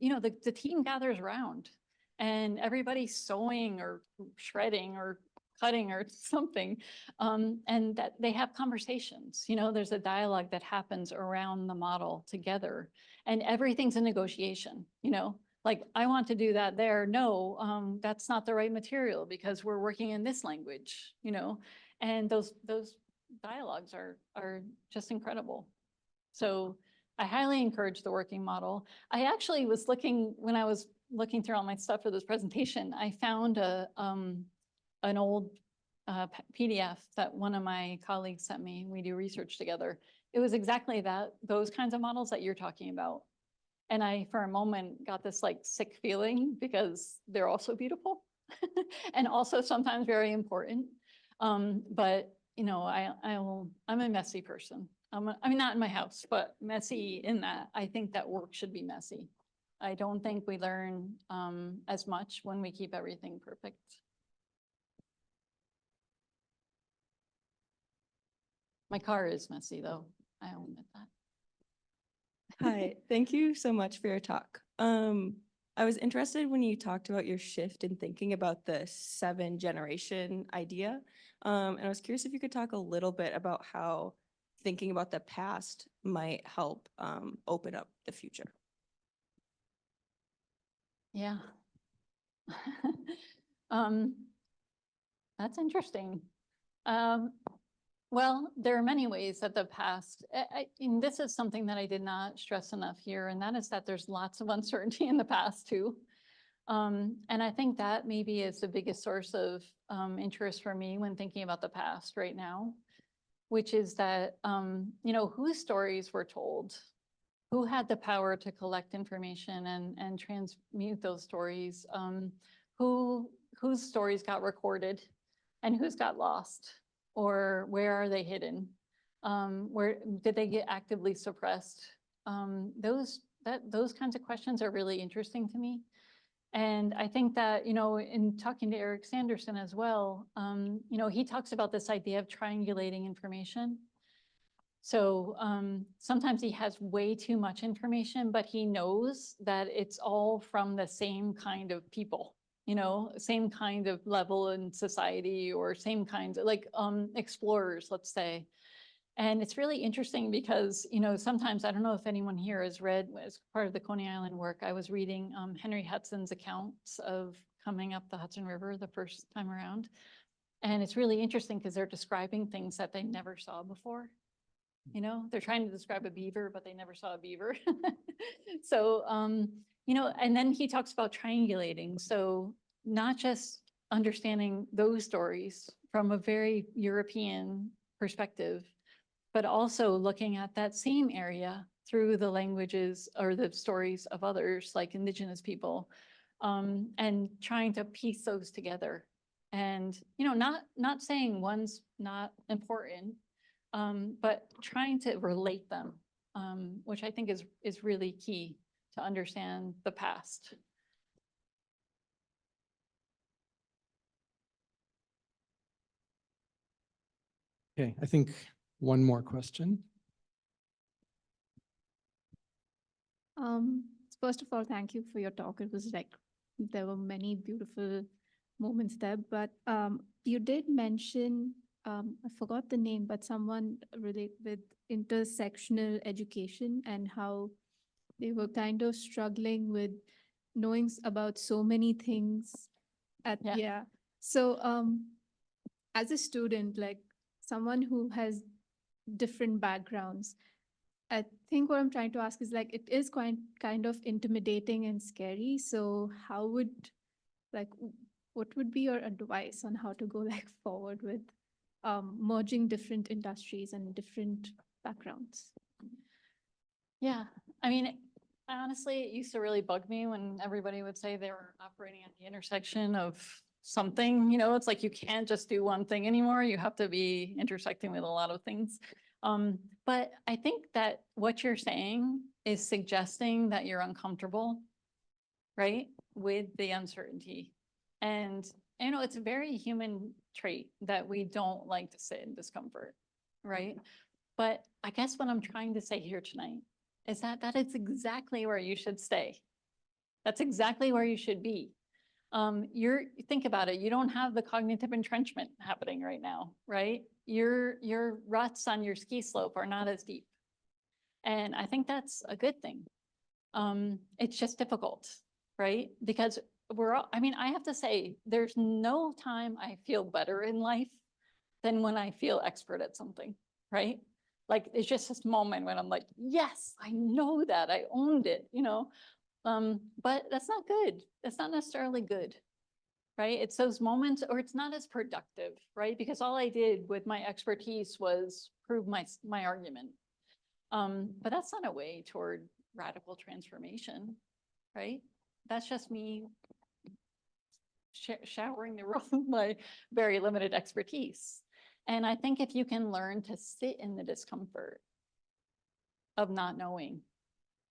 you know, the team gathers around and everybody's sewing or shredding or cutting or something, and that they have conversations. You know, there's a dialogue that happens around the model together and everything's a negotiation, you know, like I want to do that there. No, that's not the right material because we're working in this language, you know, and those dialogues are just incredible. So I highly encourage the working model. I actually was looking, when I was looking through all my stuff for this presentation, I found an old PDF that one of my colleagues sent me. We do research together. It was exactly that, those kinds of models that you're talking about. And I, for a moment, got this like sick feeling because they're also beautiful and also sometimes very important. But you know, I'm a messy person. I mean, not in my house, but messy in that I think that work should be messy. I don't think we learn as much when we keep everything perfect. My car is messy though, I'll admit that. Hi, thank you so much for your talk. I was interested when you talked about your shift in thinking about the 7-generation idea. And I was curious if you could talk a little bit about how thinking about the past might help open up the future. Yeah. That's interesting. Well, there are many ways that the past, and this is something that I did not stress enough here, and that is that there's lots of uncertainty in the past too. And I think that maybe is the biggest source of interest for me when thinking about the past right now, which is that, you know, whose stories were told, who had the power to collect information and transmute those stories, whose stories got recorded and whose got lost, or where are they hidden? Where did they get actively suppressed? Those kinds of questions are really interesting to me. And I think that, you know, in talking to Eric Sanderson as well, you know, he talks about this idea of triangulating information. So sometimes he has way too much information, but he knows that it's all from the same kind of people, you know, same kind of level in society or same kinds of like explorers, let's say. And it's really interesting because, you know, sometimes, I don't know if anyone here has read, as part of the Coney Island work, I was reading Henry Hudson's accounts of coming up the Hudson River the first time around. And it's really interesting because they're describing things that they never saw before. You know, they're trying to describe a beaver, but they never saw a beaver. So, you know, and then he talks about triangulating. So not just understanding those stories from a very European perspective, but also looking at that same got through the languages or the stories of others like indigenous people, and trying to piece those together. And, you know, not saying one's not important, but trying to relate them, which I think is really key to understand the past. Okay, I think one more question. First of all, thank you for your talk. It was like, there were many beautiful moments there, but you did mention, I forgot the name, but someone relate with intersectional education and how they were kind of struggling with knowing about so many things Yeah. yeah. So as a student, like someone who has different backgrounds, I think what I'm trying to ask is like, it is quite kind of intimidating and scary. So how would, like, what would be your advice on how to go like forward with merging different industries and different backgrounds? Yeah, I mean, honestly, it used to really bug me when everybody would say they were operating at the intersection of something, it's like you can't just do one thing anymore. You have to be intersecting with a lot of things. But I think that what you're saying is suggesting that you're uncomfortable, right, with the uncertainty. And, it's a very human trait that we don't like to sit in discomfort, right? But I guess what I'm trying to say here tonight is that is exactly where you should stay. That's exactly where you should be. Think about it. You don't have the cognitive entrenchment happening right now, right? Your ruts on your ski slope are not as deep. And I think that's a good thing. It's just difficult, right? Because I have to say, there's no time I feel better in life than when I feel expert at something, right? Like, it's just this moment when I'm like, yes, I know that, I owned it, but that's not good. That's not necessarily good, right? It's those moments, or it's not as productive, right? Because all I did with my expertise was prove my argument. But that's not a way toward radical transformation, right? That's just me showering the room with my very limited expertise. And I think if you can learn to sit in the discomfort of not knowing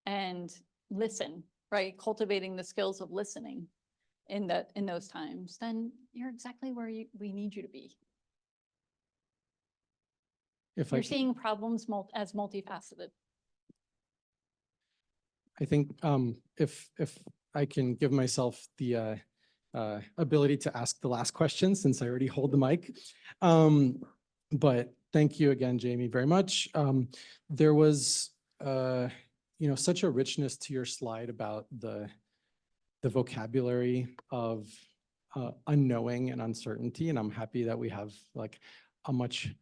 and listen, right? Cultivating the skills of listening in those times, then you're exactly where we need you to be. If You're seeing problems as multifaceted. I think if I can give myself the ability to ask the last question, since I already hold the mic. But thank you again, Jamie, very much. There was such a richness to your slide about the vocabulary of unknowing and uncertainty, and I'm happy that we have like a much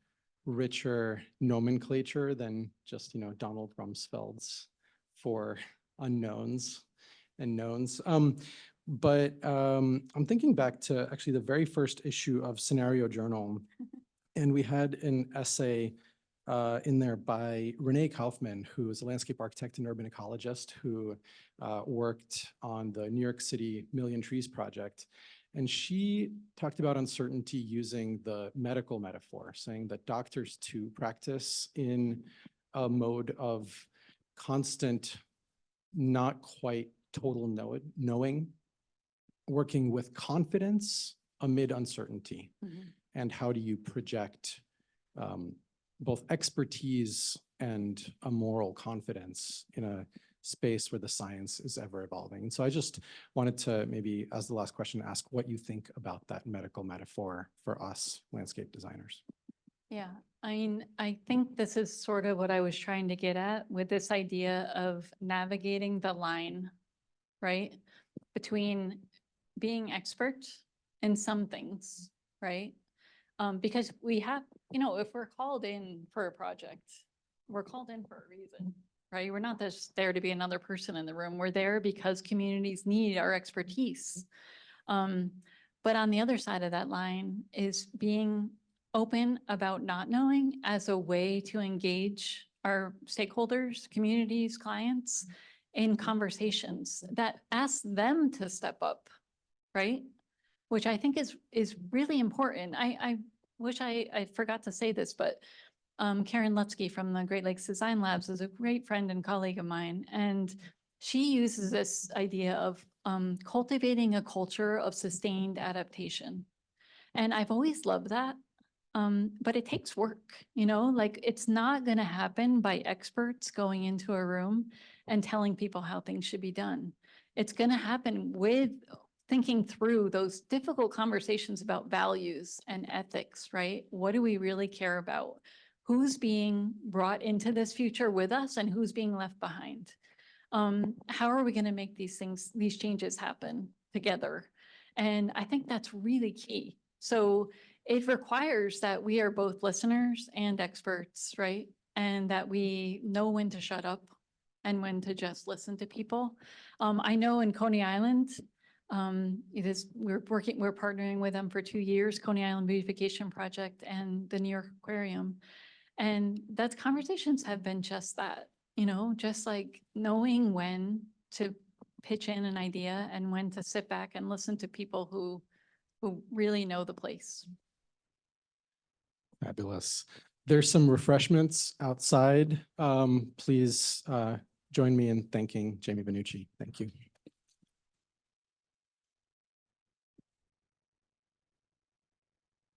richer nomenclature than just Donald Rumsfeld's for unknowns and knowns. But I'm thinking back to actually the very first issue of Scenario Journal, and we had an essay in there by Renee Kaufman, who is a landscape architect and urban ecologist who worked on the New York City Million Trees project. And she talked about uncertainty using the medical metaphor, saying that doctors too practice in a mode of constant, not quite total knowing, working with confidence amid uncertainty. Mm-hmm. And how do you project both expertise and a moral confidence in a space where the science is ever evolving? And so I just wanted to maybe, as the last question, ask what you think about that medical metaphor for us landscape designers. Yeah, I mean, I think this is sort of what I was trying to get at with this idea of navigating the line, right? Between being expert in some things, right? Because we have, if we're called in for a project, we're called in for a reason, right? We're not just there to be another person in the room. We're there because communities need our expertise. But on the other side of that line is being open about not knowing as a way to engage our stakeholders, communities, clients in conversations that ask them to step up, right? Which I think is really important. I wish I forgot to say this, but Karen Lutzke from the Great Lakes Design Labs is a great friend and colleague of mine. And she uses this idea of cultivating a culture of sustained adaptation. And I've always loved that. But it takes work, like it's not going to happen by experts going into a room and telling people how things should be done. It's going to happen with thinking through those difficult conversations about values and ethics, right? What do we really care about? Who's being brought into this future with us and who's being left behind? How are we going to make these changes happen together? And I think that's really key. So it requires that we are both listeners and experts, right? And that we know when to shut up and when to just listen to people. I know in Coney Island, we're partnering with them for 2 years, Coney Island Beautification Project and the New York Aquarium. And those conversations have been just that, just like knowing when to pitch in an idea and when to sit back and listen to people who really know the place. Fabulous. There's some refreshments outside. Please join me in thanking Jamie Vanucchi. Thank you.